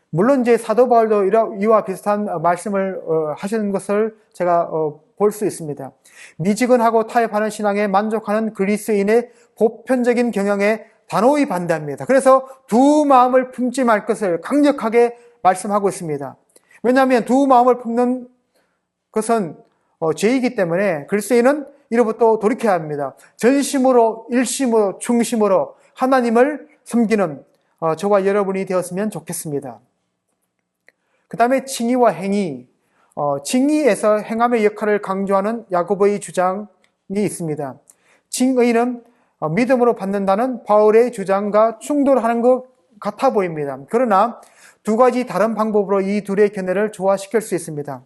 물론 이제 사도 바울도 이와 비슷한 말씀을 하시는 것을 제가 볼 수 있습니다. 미지근하고 타협하는 신앙에 만족하는 그리스도인의 보편적인 경향에 단호히 반대합니다. 그래서 두 마음을 품지 말 것을 강력하게 말씀하고 있습니다. 왜냐하면 두 마음을 품는 것은 죄이기 때문에 그리스도인은 이로부터 돌이켜야 합니다. 전심으로 일심으로 충심으로 하나님을 섬기는 저와 여러분이 되었으면 좋겠습니다. 그 다음에 칭의와 행위, 칭의에서 행함의 역할을 강조하는 야고보의 주장이 있습니다. 칭의는 믿음으로 받는다는 바울의 주장과 충돌하는 것 같아 보입니다. 그러나 두 가지 다른 방법으로 이 둘의 견해를 조화시킬 수 있습니다.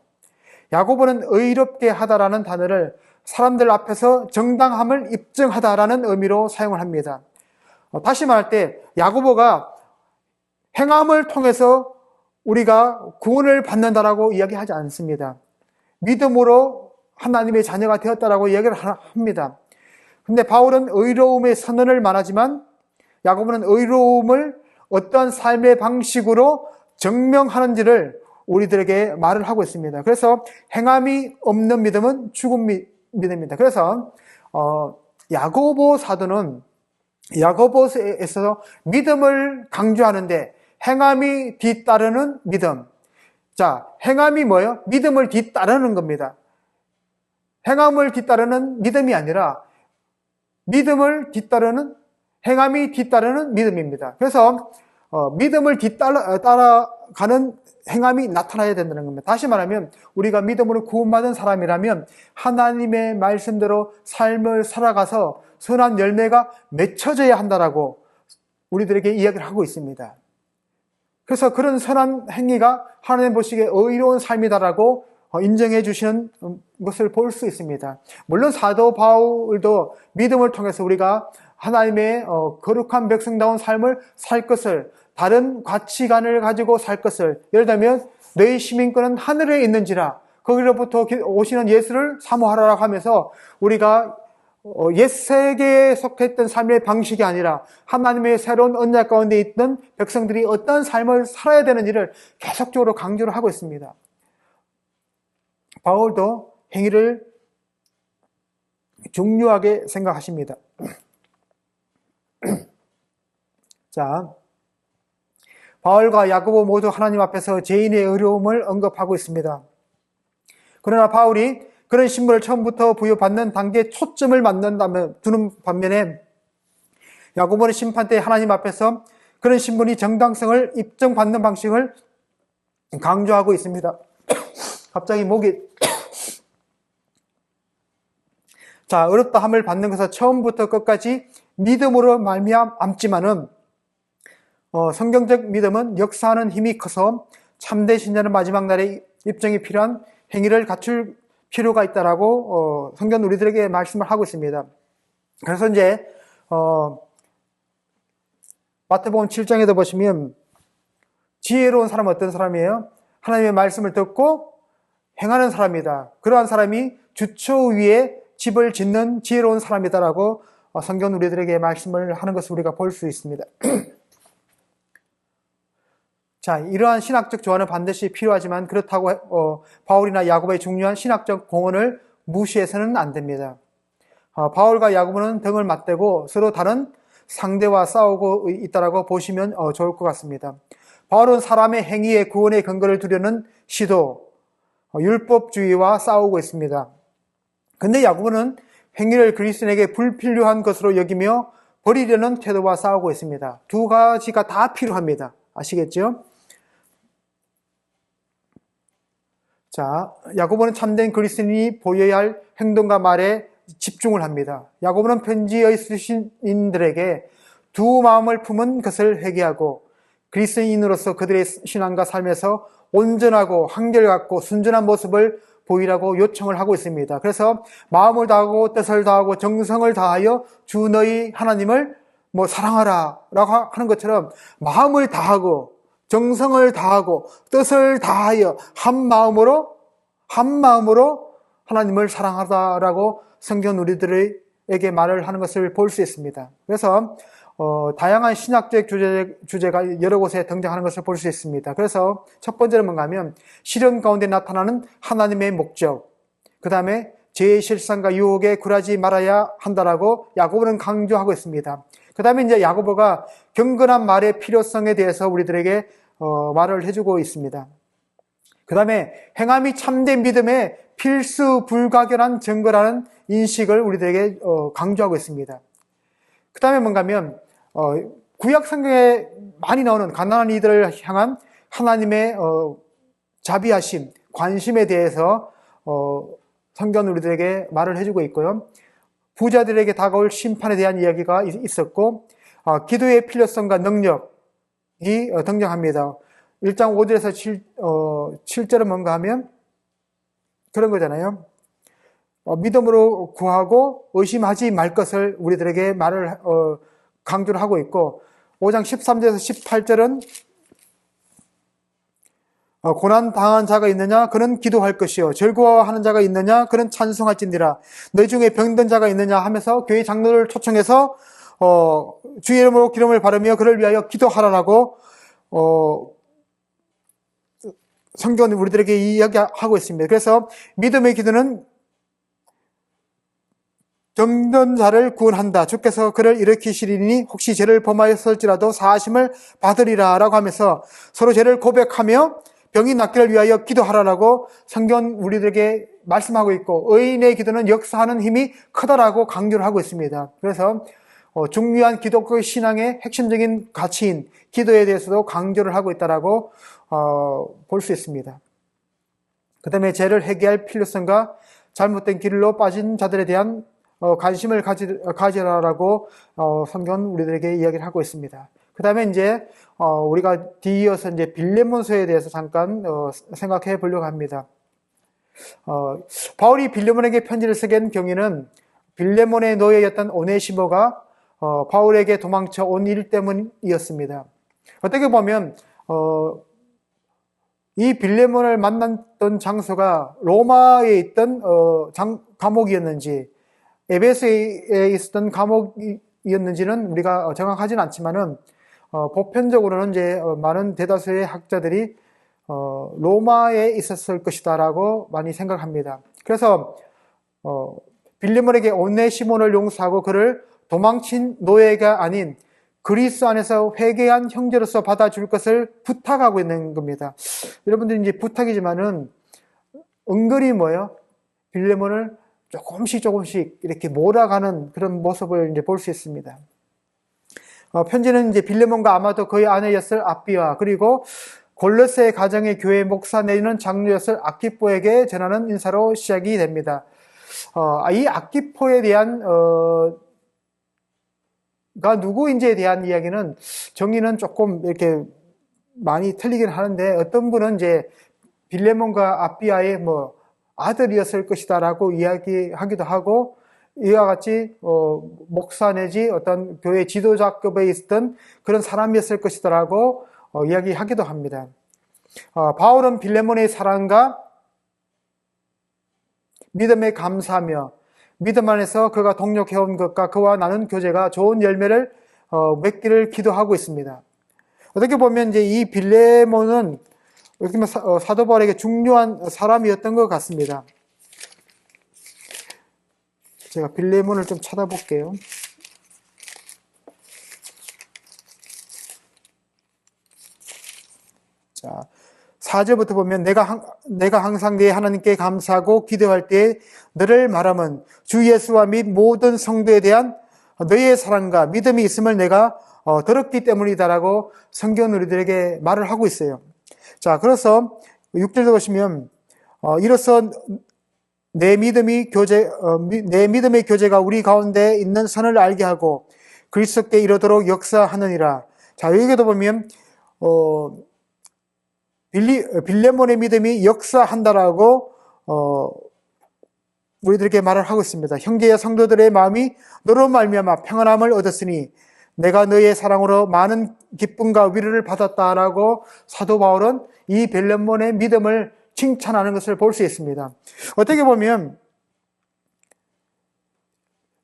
야고보는 의롭게 하다라는 단어를 사람들 앞에서 정당함을 입증하다라는 의미로 사용을 합니다. 다시 말할 때 야고보가 행함을 통해서 우리가 구원을 받는다라고 이야기하지 않습니다. 믿음으로 하나님의 자녀가 되었다라고 이야기를 합니다. 근데 바울은 의로움의 선언을 말하지만 야고보는 의로움을 어떠한 삶의 방식으로 증명하는지를 우리들에게 말을 하고 있습니다. 그래서 행함이 없는 믿음은 죽은 믿음입니다. 그래서 야고보 사도는 야고보서에서 믿음을 강조하는데 행함이 뒤따르는 믿음. 자, 행함이 뭐예요? 믿음을 뒤따르는 겁니다. 행함을 뒤따르는 믿음이 아니라 믿음을 뒤따르는 행함이 뒤따르는 믿음입니다. 그래서 믿음을 따라가는 행함이 나타나야 된다는 겁니다. 다시 말하면 우리가 믿음으로 구원받은 사람이라면 하나님의 말씀대로 삶을 살아가서 선한 열매가 맺혀져야 한다라고 우리들에게 이야기를 하고 있습니다. 그래서 그런 선한 행위가 하나님 보시기에 의로운 삶이다라고 인정해 주시는 것을 볼 수 있습니다. 물론 사도 바울도 믿음을 통해서 우리가 하나님의 거룩한 백성다운 삶을 살 것을 다른 가치관을 가지고 살 것을, 예를 들면 너희 시민권은 하늘에 있는지라 거기로부터 오시는 예수를 사모하라고 하면서 우리가 옛 세계에 속했던 삶의 방식이 아니라 하나님의 새로운 언약 가운데 있던 백성들이 어떤 삶을 살아야 되는지를 계속적으로 강조를 하고 있습니다. 바울도 행위를 중요하게 생각하십니다. 자, 바울과 야고보 모두 하나님 앞에서 죄인의 어려움을 언급하고 있습니다. 그러나 바울이 그런 신분을 처음부터 부여받는 단계에 초점을 두는 반면에 야고보는 심판 때 하나님 앞에서 그런 신분이 정당성을 입증받는 방식을 강조하고 있습니다. 갑자기 목이 자, 어렵다함을 받는 것은 처음부터 끝까지 믿음으로 말미암지만은 성경적 믿음은 역사하는 힘이 커서 참된 신자는 마지막 날에 입증이 필요한 행위를 갖출 필요가 있다라고 성경 우리들에게 말씀을 하고 있습니다. 그래서 이제 마태복음 7장에도 보시면 지혜로운 사람은 어떤 사람이에요? 하나님의 말씀을 듣고 행하는 사람이다. 그러한 사람이 주초 위에 집을 짓는 지혜로운 사람이다라고 성경 우리들에게 말씀을 하는 것을 우리가 볼 수 있습니다. 자, 이러한 신학적 조언은 반드시 필요하지만 그렇다고 바울이나 야고보의 중요한 신학적 공헌을 무시해서는 안 됩니다. 바울과 야고보는 등을 맞대고 서로 다른 상대와 싸우고 있다라고 보시면 좋을 것 같습니다. 바울은 사람의 행위에 구원의 근거를 두려는 시도, 율법주의와 싸우고 있습니다. 근데 야고보는 행위를 그리스도인에게 불필요한 것으로 여기며 버리려는 태도와 싸우고 있습니다. 두 가지가 다 필요합니다. 아시겠죠? 자, 야고보는 참된 그리스도인이 보여야 할 행동과 말에 집중을 합니다. 야고보는 편지의 쓰신인들에게 두 마음을 품은 것을 회개하고 그리스도인으로서 그들의 신앙과 삶에서 온전하고 한결같고 순전한 모습을 보이라고 요청을 하고 있습니다. 그래서 마음을 다하고 뜻을 다하고 정성을 다하여 주 너희 하나님을 사랑하라 라고 하는 것처럼 마음을 다하고 정성을 다하고 뜻을 다하여 한 마음으로 하나님을 사랑하다라고 성경 우리들에게 말을 하는 것을 볼 수 있습니다. 그래서 다양한 신학적 주제가 여러 곳에 등장하는 것을 볼 수 있습니다. 그래서 첫 번째는 뭔가 하면 시련 가운데 나타나는 하나님의 목적, 그 다음에 죄의 실상과 유혹에 굴하지 말아야 한다라고 야고보는 강조하고 있습니다. 그 다음에 이제 야고보가 경건한 말의 필요성에 대해서 우리들에게 말을 해주고 있습니다. 그 다음에 행함이 참된 믿음의 필수 불가결한 증거라는 인식을 우리들에게 강조하고 있습니다. 그 다음에 뭔가 하면 구약 성경에 많이 나오는 가난한 이들을 향한 하나님의 자비하심, 관심에 대해서 성경 우리들에게 말을 해주고 있고요. 부자들에게 다가올 심판에 대한 이야기가 있었고 기도의 필요성과 능력이 등장합니다. 1장 5절에서 7절은 뭔가 하면 그런 거잖아요. 믿음으로 구하고 의심하지 말 것을 우리들에게 말을 강조를 하고 있고 5장 13절에서 18절은 고난 당한 자가 있느냐 그는 기도할 것이요 즐거워하는 자가 있느냐 그는 찬송할진디라 너 중에 병든 자가 있느냐 하면서 교회 장로를 초청해서 주의 이름으로 기름을 바르며 그를 위하여 기도하라라고 성경은 우리들에게 이야기하고 있습니다. 그래서 믿음의 기도는 병든 자를 구원한다. 주께서 그를 일으키시리니 혹시 죄를 범하였을지라도 사하심을 받으리라 라고 하면서 서로 죄를 고백하며 병이 낫기를 위하여 기도하라라고 성경 우리들에게 말씀하고 있고 의인의 기도는 역사하는 힘이 크다라고 강조를 하고 있습니다. 그래서 중요한 기독교 신앙의 핵심적인 가치인 기도에 대해서도 강조를 하고 있다라고 볼 수 있습니다. 그 다음에 죄를 회개할 필요성과 잘못된 길로 빠진 자들에 대한 관심을 가지라라고 성경은 우리들에게 이야기를 하고 있습니다. 그 다음에 이제 우리가 뒤이어서 이제 빌레몬서에 대해서 잠깐 생각해 보려고 합니다. 바울이 빌레몬에게 편지를 쓰게 한 경위는 빌레몬의 노예였던 오네시모가 바울에게 도망쳐 온 일 때문이었습니다. 어떻게 보면 이 빌레몬을 만났던 장소가 로마에 있던 감옥이었는지 에베소에 있었던 감옥이었는지는 우리가 정확하지는 않지만은 보편적으로는 이제 많은 대다수의 학자들이 로마에 있었을 것이다라고 많이 생각합니다. 그래서 빌레몬에게 오네시몬을 용서하고 그를 도망친 노예가 아닌 그리스도 안에서 회개한 형제로서 받아줄 것을 부탁하고 있는 겁니다. 여러분들이 이제 부탁이지만은 은근히 뭐예요? 빌레몬을 조금씩 이렇게 몰아가는 그런 모습을 이제 볼 수 있습니다. 편지는 이제 빌레몬과 아마도 그의 아내였을 아비와 그리고 골로새 가정의 교회 목사 내지는 장로였을 아키포에게 전하는 인사로 시작이 됩니다. 이 아키포에 대한 가 누구인지에 대한 이야기는 정의는 조금 이렇게 많이 틀리긴 하는데 어떤 분은 이제 빌레몬과 아비아의 뭐 아들이었을 것이다라고 이야기하기도 하고 이와 같이 목사 내지 어떤 교회 지도자급에 있던 그런 사람이었을 것이다라고 이야기하기도 합니다. 바울은 빌레몬의 사랑과 믿음에 감사하며 믿음 안에서 그가 동력해온 것과 그와 나눈 교제가 좋은 열매를 맺기를 기도하고 있습니다. 어떻게 보면 이제 이 빌레몬은 어떻게 보면 사도 바울에게 중요한 사람이었던 것 같습니다. 제가 빌레몬을 좀 찾아볼게요. 자, 4절부터 보면 내가 항상 네 하나님께 감사하고 기도할 때 너를 말하면 주 예수와 및 모든 성도에 대한 너의 사랑과 믿음이 있음을 내가 들었기 때문이다라고 성경은 우리들에게 말을 하고 있어요. 자, 그래서 6절에 보시면 이로써 내 믿음의 교제가 우리 가운데 있는 선을 알게 하고 그리스도께 이르도록 역사하느니라. 자, 여기도 보면 빌레몬의 믿음이 역사한다라고 우리들에게 말을 하고 있습니다. 형제와 성도들의 마음이 너로 말미암아 평안함을 얻었으니 내가 너의 사랑으로 많은 기쁨과 위로를 받았다라고 사도 바울은 이 빌레몬의 믿음을 칭찬하는 것을 볼 수 있습니다. 어떻게 보면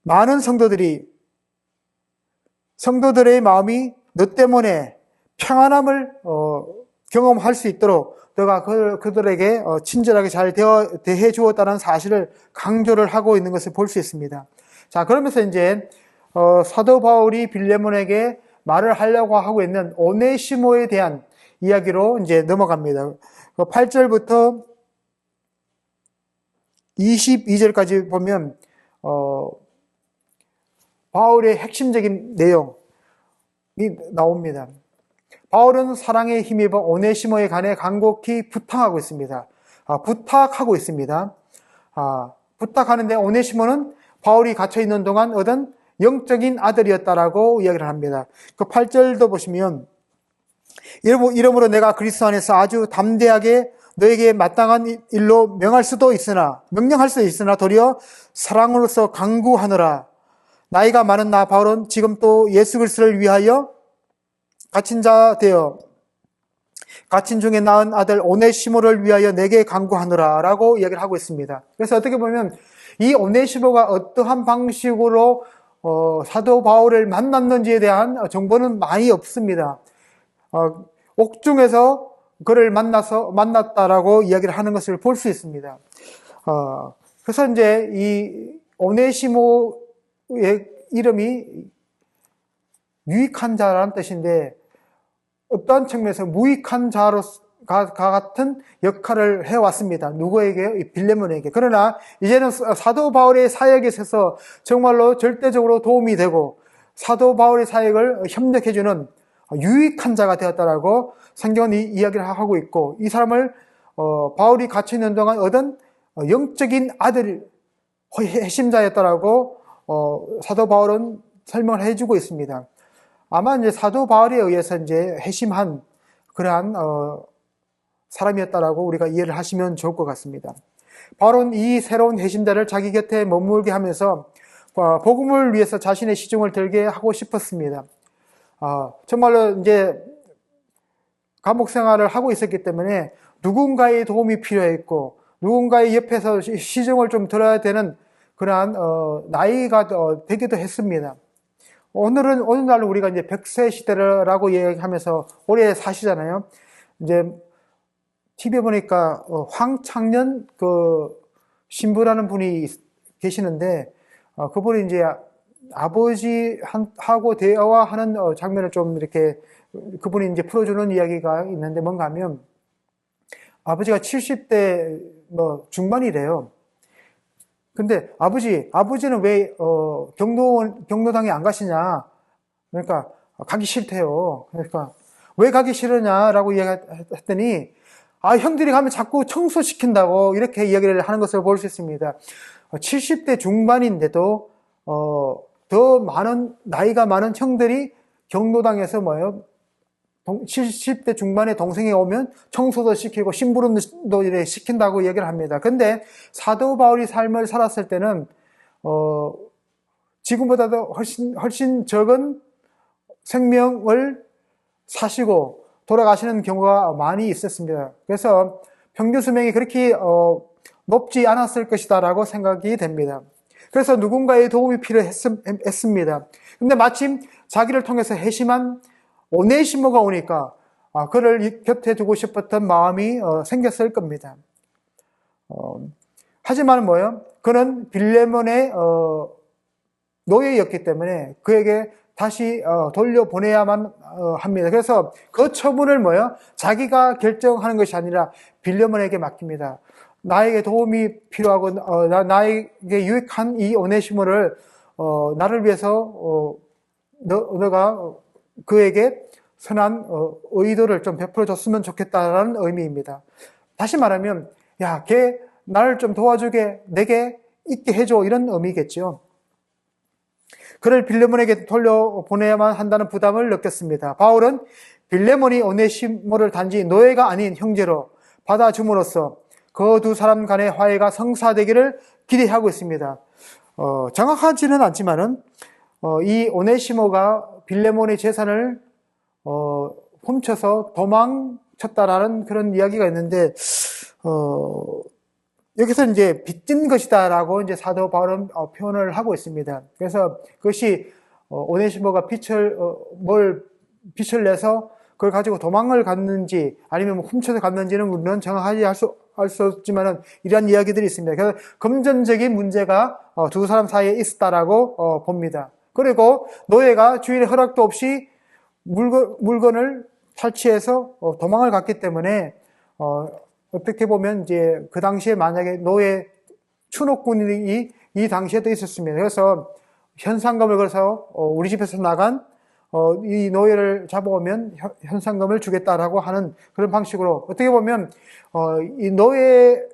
많은 성도들의 마음이 너 때문에 평안함을 경험할 수 있도록 너가 그들에게 친절하게 잘 대해 주었다는 사실을 강조를 하고 있는 것을 볼 수 있습니다. 자, 그러면서 이제 사도 바울이 빌레몬에게 말을 하려고 하고 있는 오네시모에 대한 이야기로 이제 넘어갑니다. 8절부터 22절까지 보면 바울의 핵심적인 내용이 나옵니다. 바울은 사랑에 힘입어 오네시모에 관해 간곡히 부탁하고 있습니다. 부탁하는데 오네시모는 바울이 갇혀있는 동안 얻은 영적인 아들이었다라고 이야기를 합니다. 그 8절도 보시면 이러므로 내가 그리스도 안에서 아주 담대하게 너에게 마땅한 일로 명령할 수도 있으나 도리어 사랑으로서 강구하노라. 나이가 많은 나 바울은 지금 또 예수 그리스도를 위하여 갇힌 자 되어 갇힌 중에 낳은 아들 오네시모를 위하여 내게 간구하노라 라고 이야기를 하고 있습니다. 그래서 어떻게 보면 이 오네시모가 어떠한 방식으로 사도 바울을 만났는지에 대한 정보는 많이 없습니다. 옥중에서 그를 만났다라고 이야기를 하는 것을 볼 수 있습니다. 그래서 이제 이 오네시모의 이름이 유익한 자라는 뜻인데 어떠한 측면에서 무익한 자로 같은 역할을 해왔습니다. 누구에게요? 빌레몬에게. 그러나 이제는 사도 바울의 사역에 있어서 정말로 절대적으로 도움이 되고 사도 바울의 사역을 협력해주는 유익한 자가 되었다라고 성경은 이야기를 하고 있고 이 사람을 바울이 갇혀있는 동안 얻은 영적인 아들 핵심자였다라고 사도 바울은 설명을 해주고 있습니다. 아마 이제 사도 바울에 의해서 이제 회심한 그러한 사람이었다라고 우리가 이해를 하시면 좋을 것 같습니다. 바울은 이 새로운 회심자를 자기 곁에 머물게 하면서 복음을 위해서 자신의 시중을 들게 하고 싶었습니다. 정말로 이제 감옥 생활을 하고 있었기 때문에 누군가의 도움이 필요했고 누군가의 옆에서 시중을 좀 들어야 되는 그러한 나이가 되기도 했습니다. 오늘날 우리가 이제 100세 시대라고 얘기하면서 오래 사시잖아요. 이제 TV에 보니까 황창년 그 신부라는 분이 계시는데 그분이 이제 아버지하고 대화하는 장면을 좀 이렇게 그분이 이제 풀어주는 이야기가 있는데 뭔가 하면 아버지가 70대 중반이래요. 근데 아버지는 왜 경로당에 안 가시냐? 그러니까 가기 싫대요. 그러니까 왜 가기 싫으냐라고 이야기했더니 형들이 가면 자꾸 청소시킨다고 이렇게 이야기를 하는 것을 볼 수 있습니다. 70대 중반인데도 더 많은 나이가 많은 형들이 경로당에서 70대 중반의 동생이 오면 청소도 시키고 심부름도 이래 시킨다고 얘기를 합니다. 근데 사도 바울이 삶을 살았을 때는 지금보다도 훨씬 적은 생명을 사시고 돌아가시는 경우가 많이 있었습니다. 그래서 평균 수명이 그렇게 높지 않았을 것이다라고 생각이 됩니다. 그래서 누군가의 도움이 필요했습니다. 근데 마침 자기를 통해서 회심한 오네시모가 오니까 그를 곁에 두고 싶었던 마음이 생겼을 겁니다. 하지만 그는 빌레몬의 노예였기 때문에 그에게 다시 돌려보내야만 합니다. 그래서 그 처분을 자기가 결정하는 것이 아니라 빌레몬에게 맡깁니다. 나에게 도움이 필요하고 나에게 유익한 이 오네시모를 나를 위해서 너가 그에게 선한 의도를 좀 베풀어 줬으면 좋겠다라는 의미입니다. 다시 말하면 걔 나를 좀 도와주게 내게 있게 해줘 이런 의미겠죠. 그를 빌레몬에게 돌려보내야만 한다는 부담을 느꼈습니다. 바울은 빌레몬이 오네시모를 단지 노예가 아닌 형제로 받아줌으로써 그 두 사람 간의 화해가 성사되기를 기대하고 있습니다. 정확하지는 않지만은 이 오네시모가 빌레몬의 재산을 훔쳐서 도망쳤다라는 그런 이야기가 있는데 여기서 이제 빚진 것이다라고 이제 사도 바울은 표현을 하고 있습니다. 그래서 그것이 오네시모가 빚을 내서 그걸 가지고 도망을 갔는지 아니면 훔쳐서 갔는지는 우리는 정확하게 알 수 없지만은 이러한 이야기들이 있습니다. 그래서 금전적인 문제가 두 사람 사이에 있었다라고 봅니다. 그리고 노예가 주인의 허락도 없이 물건을 탈취해서 도망을 갔기 때문에 어떻게 보면 이제 그 당시에 만약에 노예 추노꾼이 이 당시에도 있었습니다. 그래서 현상금을 걸어서 우리 집에서 나간 이 노예를 잡아오면 현상금을 주겠다라고 하는 그런 방식으로 어떻게 보면 이 노예들이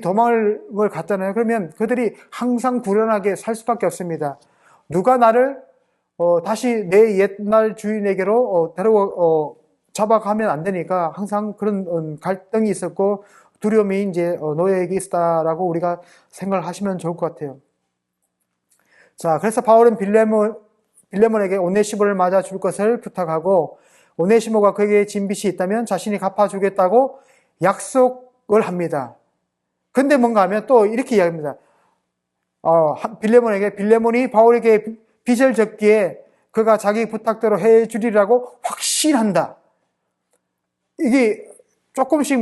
도망을 갔잖아요. 그러면 그들이 항상 불안하게 살 수밖에 없습니다. 누가 나를 다시 내 옛날 주인에게로 데리고 잡아가면 안 되니까 항상 그런 갈등이 있었고 두려움이 이제 노예에게 있었다라고 우리가 생각을 하시면 좋을 것 같아요. 자, 그래서 바울은 빌레몬에게 오네시모를 맞아 줄 것을 부탁하고 오네시모가 그에게 진 빚이 있다면 자신이 갚아주겠다고 약속을 합니다. 근데 뭔가 하면 또 이렇게 이야기합니다. 빌레몬이 바울에게 빚을 졌기에 그가 자기 부탁대로 해주리라고 확신한다. 이게 조금씩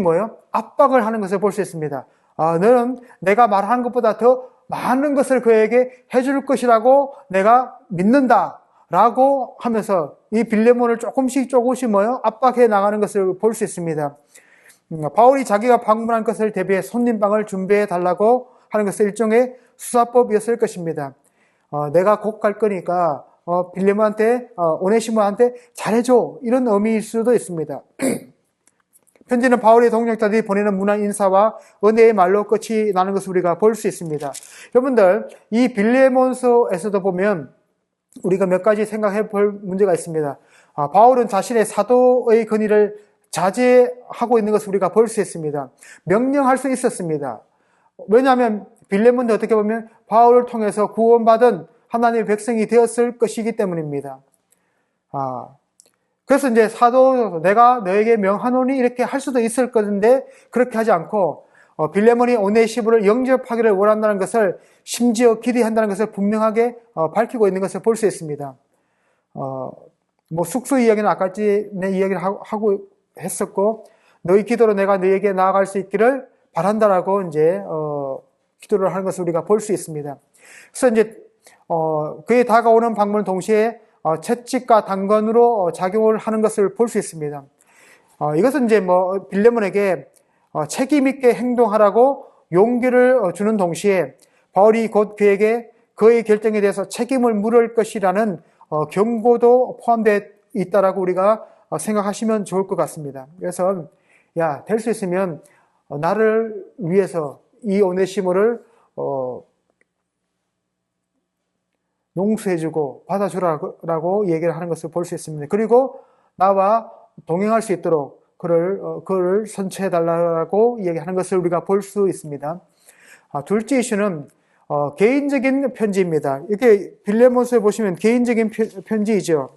압박을 하는 것을 볼 수 있습니다. 너는 내가 말하는 것보다 더 많은 것을 그에게 해줄 것이라고 내가 믿는다. 라고 하면서 이 빌레몬을 조금씩 압박해 나가는 것을 볼 수 있습니다. 바울이 자기가 방문한 것을 대비해 손님방을 준비해 달라고 하는 것은 일종의 수사법이었을 것입니다. 내가 곧 갈 거니까 빌레몬한테 오네시모한테 잘해줘 이런 의미일 수도 있습니다. 편지는 바울의 동역자들이 보내는 문안 인사와 은혜의 말로 끝이 나는 것을 우리가 볼 수 있습니다. 여러분들 이 빌레몬서에서도 보면 우리가 몇 가지 생각해 볼 문제가 있습니다. 바울은 자신의 사도의 권위를 자제하고 있는 것을 우리가 볼 수 있습니다. 명령할 수 있었습니다. 왜냐하면 빌레몬도 어떻게 보면 바울을 통해서 구원받은 하나님의 백성이 되었을 것이기 때문입니다. 그래서 이제 사도 내가 너에게 명하노니 이렇게 할 수도 있을 건데 그렇게 하지 않고 빌레몬이 오네시모를 영접하기를 원한다는 것을 심지어 기대한다는 것을 분명하게 밝히고 있는 것을 볼 수 있습니다. 뭐 숙소 이야기는 아까 전에 이야기를 하고 했었고 너희 기도로 내가 너에게 나아갈 수 있기를 바란다라고 이제 기도를 하는 것을 우리가 볼 수 있습니다. 그래서 이제 그에 다가오는 방문은 동시에 채찍과 당건으로 작용을 하는 것을 볼 수 있습니다. 이것은 이제 뭐 빌레몬에게 책임 있게 행동하라고 용기를 주는 동시에 바울이 곧 그에게 그의 결정에 대해서 책임을 물을 것이라는 경고도 포함되어 있다라고 우리가 생각하시면 좋을 것 같습니다. 그래서 야, 될 수 있으면 나를 위해서 이 오네시모를 용서해주고 받아주라고 얘기를 하는 것을 볼 수 있습니다. 그리고 나와 동행할 수 있도록 그를 선처해달라고 얘기하는 것을 우리가 볼 수 있습니다. 둘째 이슈는 개인적인 편지입니다. 이렇게 빌레몬서에 보시면 개인적인 편지이죠.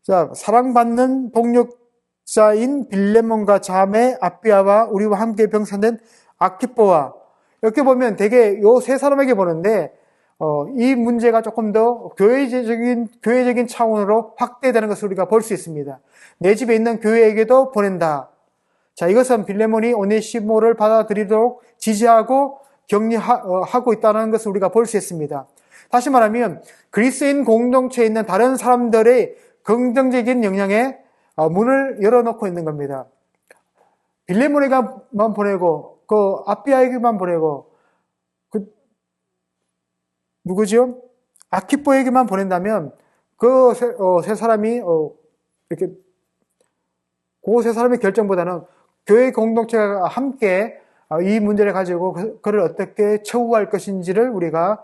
자, 사랑받는 동력자인 빌레몬과 자매 아비아와 우리와 함께 병산된 아키포와 이렇게 보면 되게 요 세 사람에게 보는데 이 문제가 조금 더 교회적인 차원으로 확대되는 것을 우리가 볼 수 있습니다. 내 집에 있는 교회에게도 보낸다. 자, 이것은 빌레몬이 오네시모를 받아들이도록 지지하고 격려하고 있다는 것을 우리가 볼 수 있습니다. 다시 말하면 그리스인 공동체에 있는 다른 사람들의 긍정적인 영향에 문을 열어놓고 있는 겁니다. 빌레몬에게만 보내고 그 아비아에게만 보내고 누구죠? 아키포에게만 보낸다면 그 세 사람이 이렇게 그 세 사람의 결정보다는 교회 공동체가 함께 이 문제를 가지고 그를 어떻게 처우할 것인지를 우리가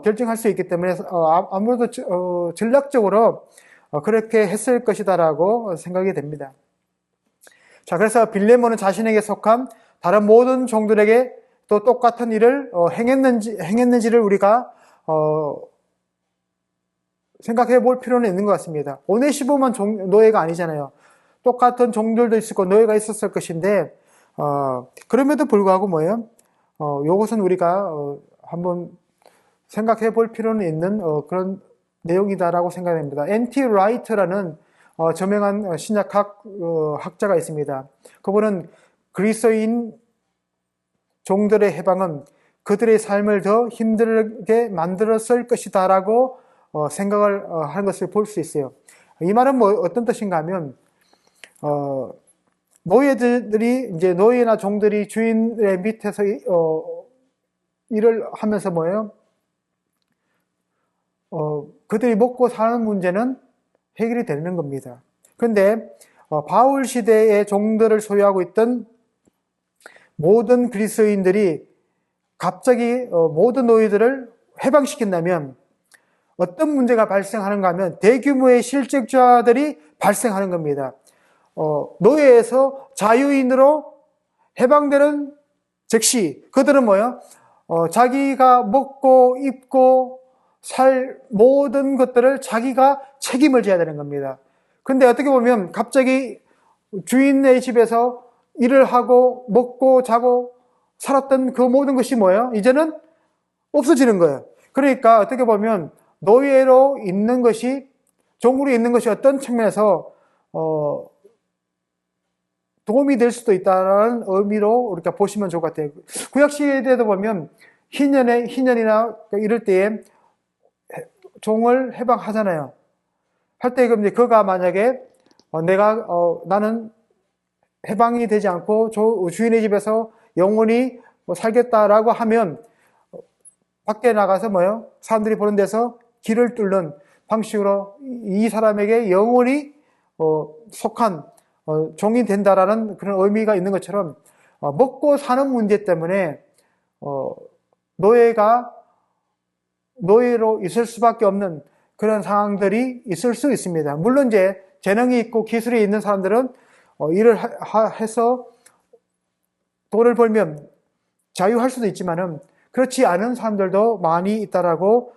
결정할 수 있기 때문에 아무래도 전략적으로 그렇게 했을 것이다라고 생각이 됩니다. 자, 그래서 빌레몬은 자신에게 속한 다른 모든 종들에게 또 똑같은 일을 행했는지를 우리가 생각해 볼 필요는 있는 것 같습니다. 오네시모만 노예가 아니잖아요. 똑같은 종들도 있을 거 노예가 있었을 것인데 그럼에도 불구하고 뭐예요? 이것은 우리가 한번 생각해 볼 필요는 있는 그런 내용이다라고 생각됩니다. N.T. 라이트라는 저명한 신약학 학자가 있습니다. 그분은 그리스도인 종들의 해방은 그들의 삶을 더 힘들게 만들었을 것이다라고 생각을 하는 것을 볼 수 있어요. 이 말은 뭐 어떤 뜻인가 하면 노예들이 이제 노예나 종들이 주인의 밑에서 일을 하면서 뭐예요? 그들이 먹고 사는 문제는 해결이 되는 겁니다. 그런데 바울 시대의 종들을 소유하고 있던 모든 그리스도인들이 갑자기 모든 노예들을 해방시킨다면 어떤 문제가 발생하는가 하면 대규모의 실직자들이 발생하는 겁니다. 노예에서 자유인으로 해방되는 즉시 그들은 뭐예요? 자기가 먹고 입고 살 모든 것들을 자기가 책임을 져야 되는 겁니다. 근데 어떻게 보면 갑자기 주인의 집에서 일을 하고 먹고 자고 살았던 그 모든 것이 뭐예요? 이제는 없어지는 거예요. 그러니까 어떻게 보면 노예로 있는 것이, 종으로 있는 것이 어떤 측면에서 도움이 될 수도 있다는 의미로 우리가 보시면 좋을 것 같아요. 구약시대에도 보면 희년이나 이럴 때에 종을 해방하잖아요. 할 때 이제 그가 만약에 나는 해방이 되지 않고 주인의 집에서 영원히 살겠다라고 하면 밖에 나가서 뭐예요? 사람들이 보는 데서 길을 뚫는 방식으로 이 사람에게 영원히 속한 종이 된다라는 그런 의미가 있는 것처럼 먹고 사는 문제 때문에 노예로 있을 수밖에 없는 그런 상황들이 있을 수 있습니다. 물론 이제 재능이 있고 기술이 있는 사람들은 일을 해서 돈을 벌면 자유할 수도 있지만은 그렇지 않은 사람들도 많이 있다라고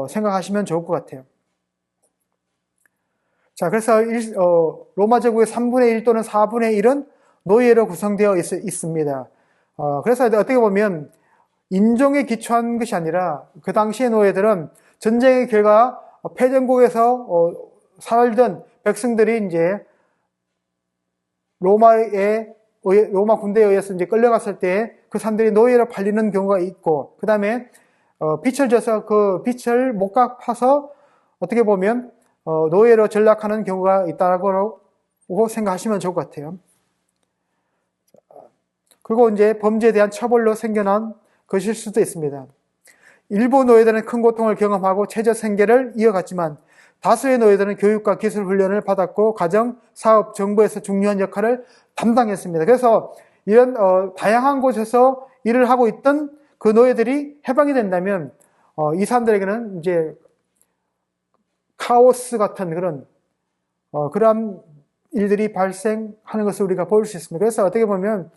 생각하시면 좋을 것 같아요. 자, 그래서 로마 제국의 3분의 1 또는 4분의 1은 노예로 구성되어 있습니다. 그래서 어떻게 보면 인종에 기초한 것이 아니라 그 당시의 노예들은 전쟁의 결과 패전국에서 살던 백성들이 이제 로마 군대에 의해서 이제 끌려갔을 때 그 사람들이 노예로 팔리는 경우가 있고, 그 다음에 빚을 져서 그 빚을 못 갚아서 어떻게 보면 노예로 전락하는 경우가 있다고 생각하시면 좋을 것 같아요. 그리고 이제 범죄에 대한 처벌로 생겨난 것일 수도 있습니다. 일부 노예들은 큰 고통을 경험하고 최저 생계를 이어갔지만 다수의 노예들은 교육과 기술 훈련을 받았고 가정, 사업, 정부에서 중요한 역할을 담당했습니다. 그래서 이런 다양한 곳에서 일을 하고 있던 그 노예들이 해방이 된다면 이 사람들에게는 이제 카오스 같은 그런 일들이 발생하는 것을 우리가 볼 수 있습니다. 그래서 어떻게 보면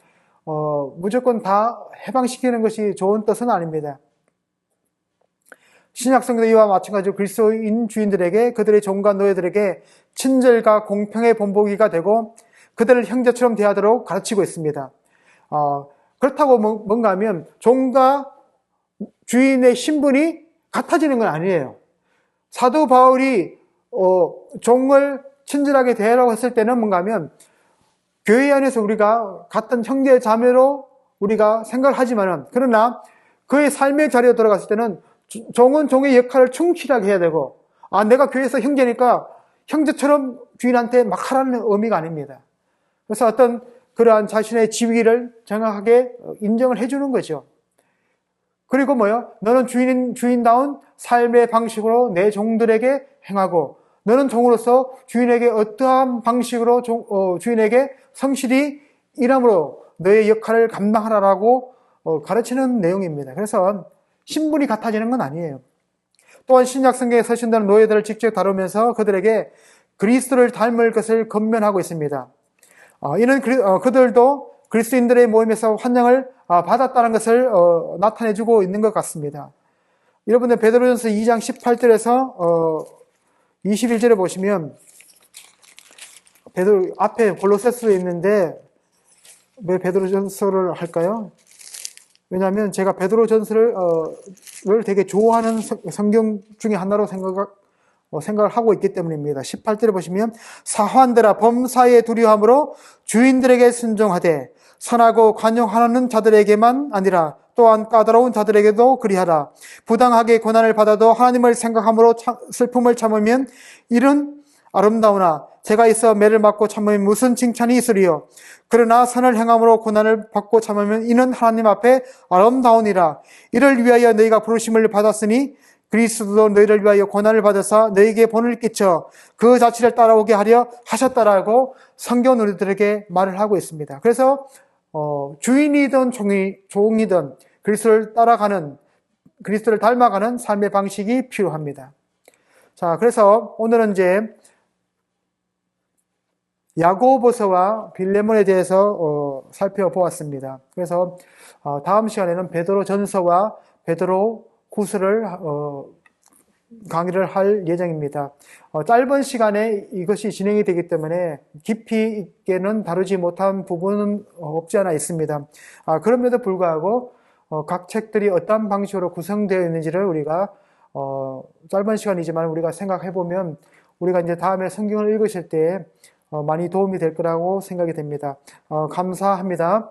무조건 다 해방시키는 것이 좋은 뜻은 아닙니다. 신약성경도 이와 마찬가지로 그리스도인 주인들에게 그들의 종과 노예들에게 친절과 공평의 본보기가 되고 그들을 형제처럼 대하도록 가르치고 있습니다. 그렇다고 뭔가 하면 종과 주인의 신분이 같아지는 건 아니에요. 사도 바울이 종을 친절하게 대하라고 했을 때는 뭔가 하면 교회 안에서 우리가 같은 형제 자매로 우리가 생각을 하지만은, 그러나 그의 삶의 자리에 들어갔을 때는 종은 종의 역할을 충실하게 해야 되고, 내가 교회에서 형제니까 형제처럼 주인한테 막 하라는 의미가 아닙니다. 그래서 어떤 그러한 자신의 지위를 정확하게 인정을 해주는 거죠. 그리고 너는 주인다운 삶의 방식으로 내 종들에게 행하고, 너는 종으로서 주인에게 어떠한 방식으로 주인에게 성실히 일함으로 너의 역할을 감당하라라고 가르치는 내용입니다. 그래서 신분이 같아지는 건 아니에요. 또한 신약성경에 서신다는 노예들을 직접 다루면서 그들에게 그리스도를 닮을 것을 권면하고 있습니다. 이는 그들도 그리스도인들의 모임에서 환영을 받았다는 것을 나타내주고 있는 것 같습니다. 여러분들 베드로전서 2장 18절에서 21절에 보시면, 베드로 앞에 골로새서에 있는데 왜 베드로전서를 할까요? 왜냐하면 제가 베드로전서를 되게 좋아하는 성경 중에 하나로 생각을 하고 있기 때문입니다. 18절에 보시면, 사환들아 범사에 두려움으로 주인들에게 순종하되 선하고 관용하는 자들에게만 아니라 또한 까다로운 자들에게도 그리하라. 부당하게 고난을 받아도 하나님을 생각함으로 슬픔을 참으면 이는 아름다우나 제가 있어 매를 맞고 참으면 무슨 칭찬이 있으리요. 그러나 선을 행함으로 고난을 받고 참으면 이는 하나님 앞에 아름다우니라. 이를 위하여 너희가 부르심을 받았으니 그리스도도 너희를 위하여 고난을 받아서 너희에게 본을 끼쳐 그 자취를 따라오게 하려 하셨다라고 성경 우리들에게 말을 하고 있습니다. 그래서 주인이든 종이든 그리스도를 따라가는, 그리스도를 닮아가는 삶의 방식이 필요합니다. 자, 그래서 오늘은 이제 야고보서와 빌레몬에 대해서 살펴보았습니다. 그래서 다음 시간에는 베드로전서와 베드로후서를 강의를 할 예정입니다. 짧은 시간에 이것이 진행이 되기 때문에 깊이 있게는 다루지 못한 부분은 없지 않아 있습니다. 그럼에도 불구하고 각 책들이 어떤 방식으로 구성되어 있는지를 우리가 짧은 시간이지만 우리가 생각해 보면 우리가 이제 다음에 성경을 읽으실 때 많이 도움이 될 거라고 생각이 됩니다. 감사합니다.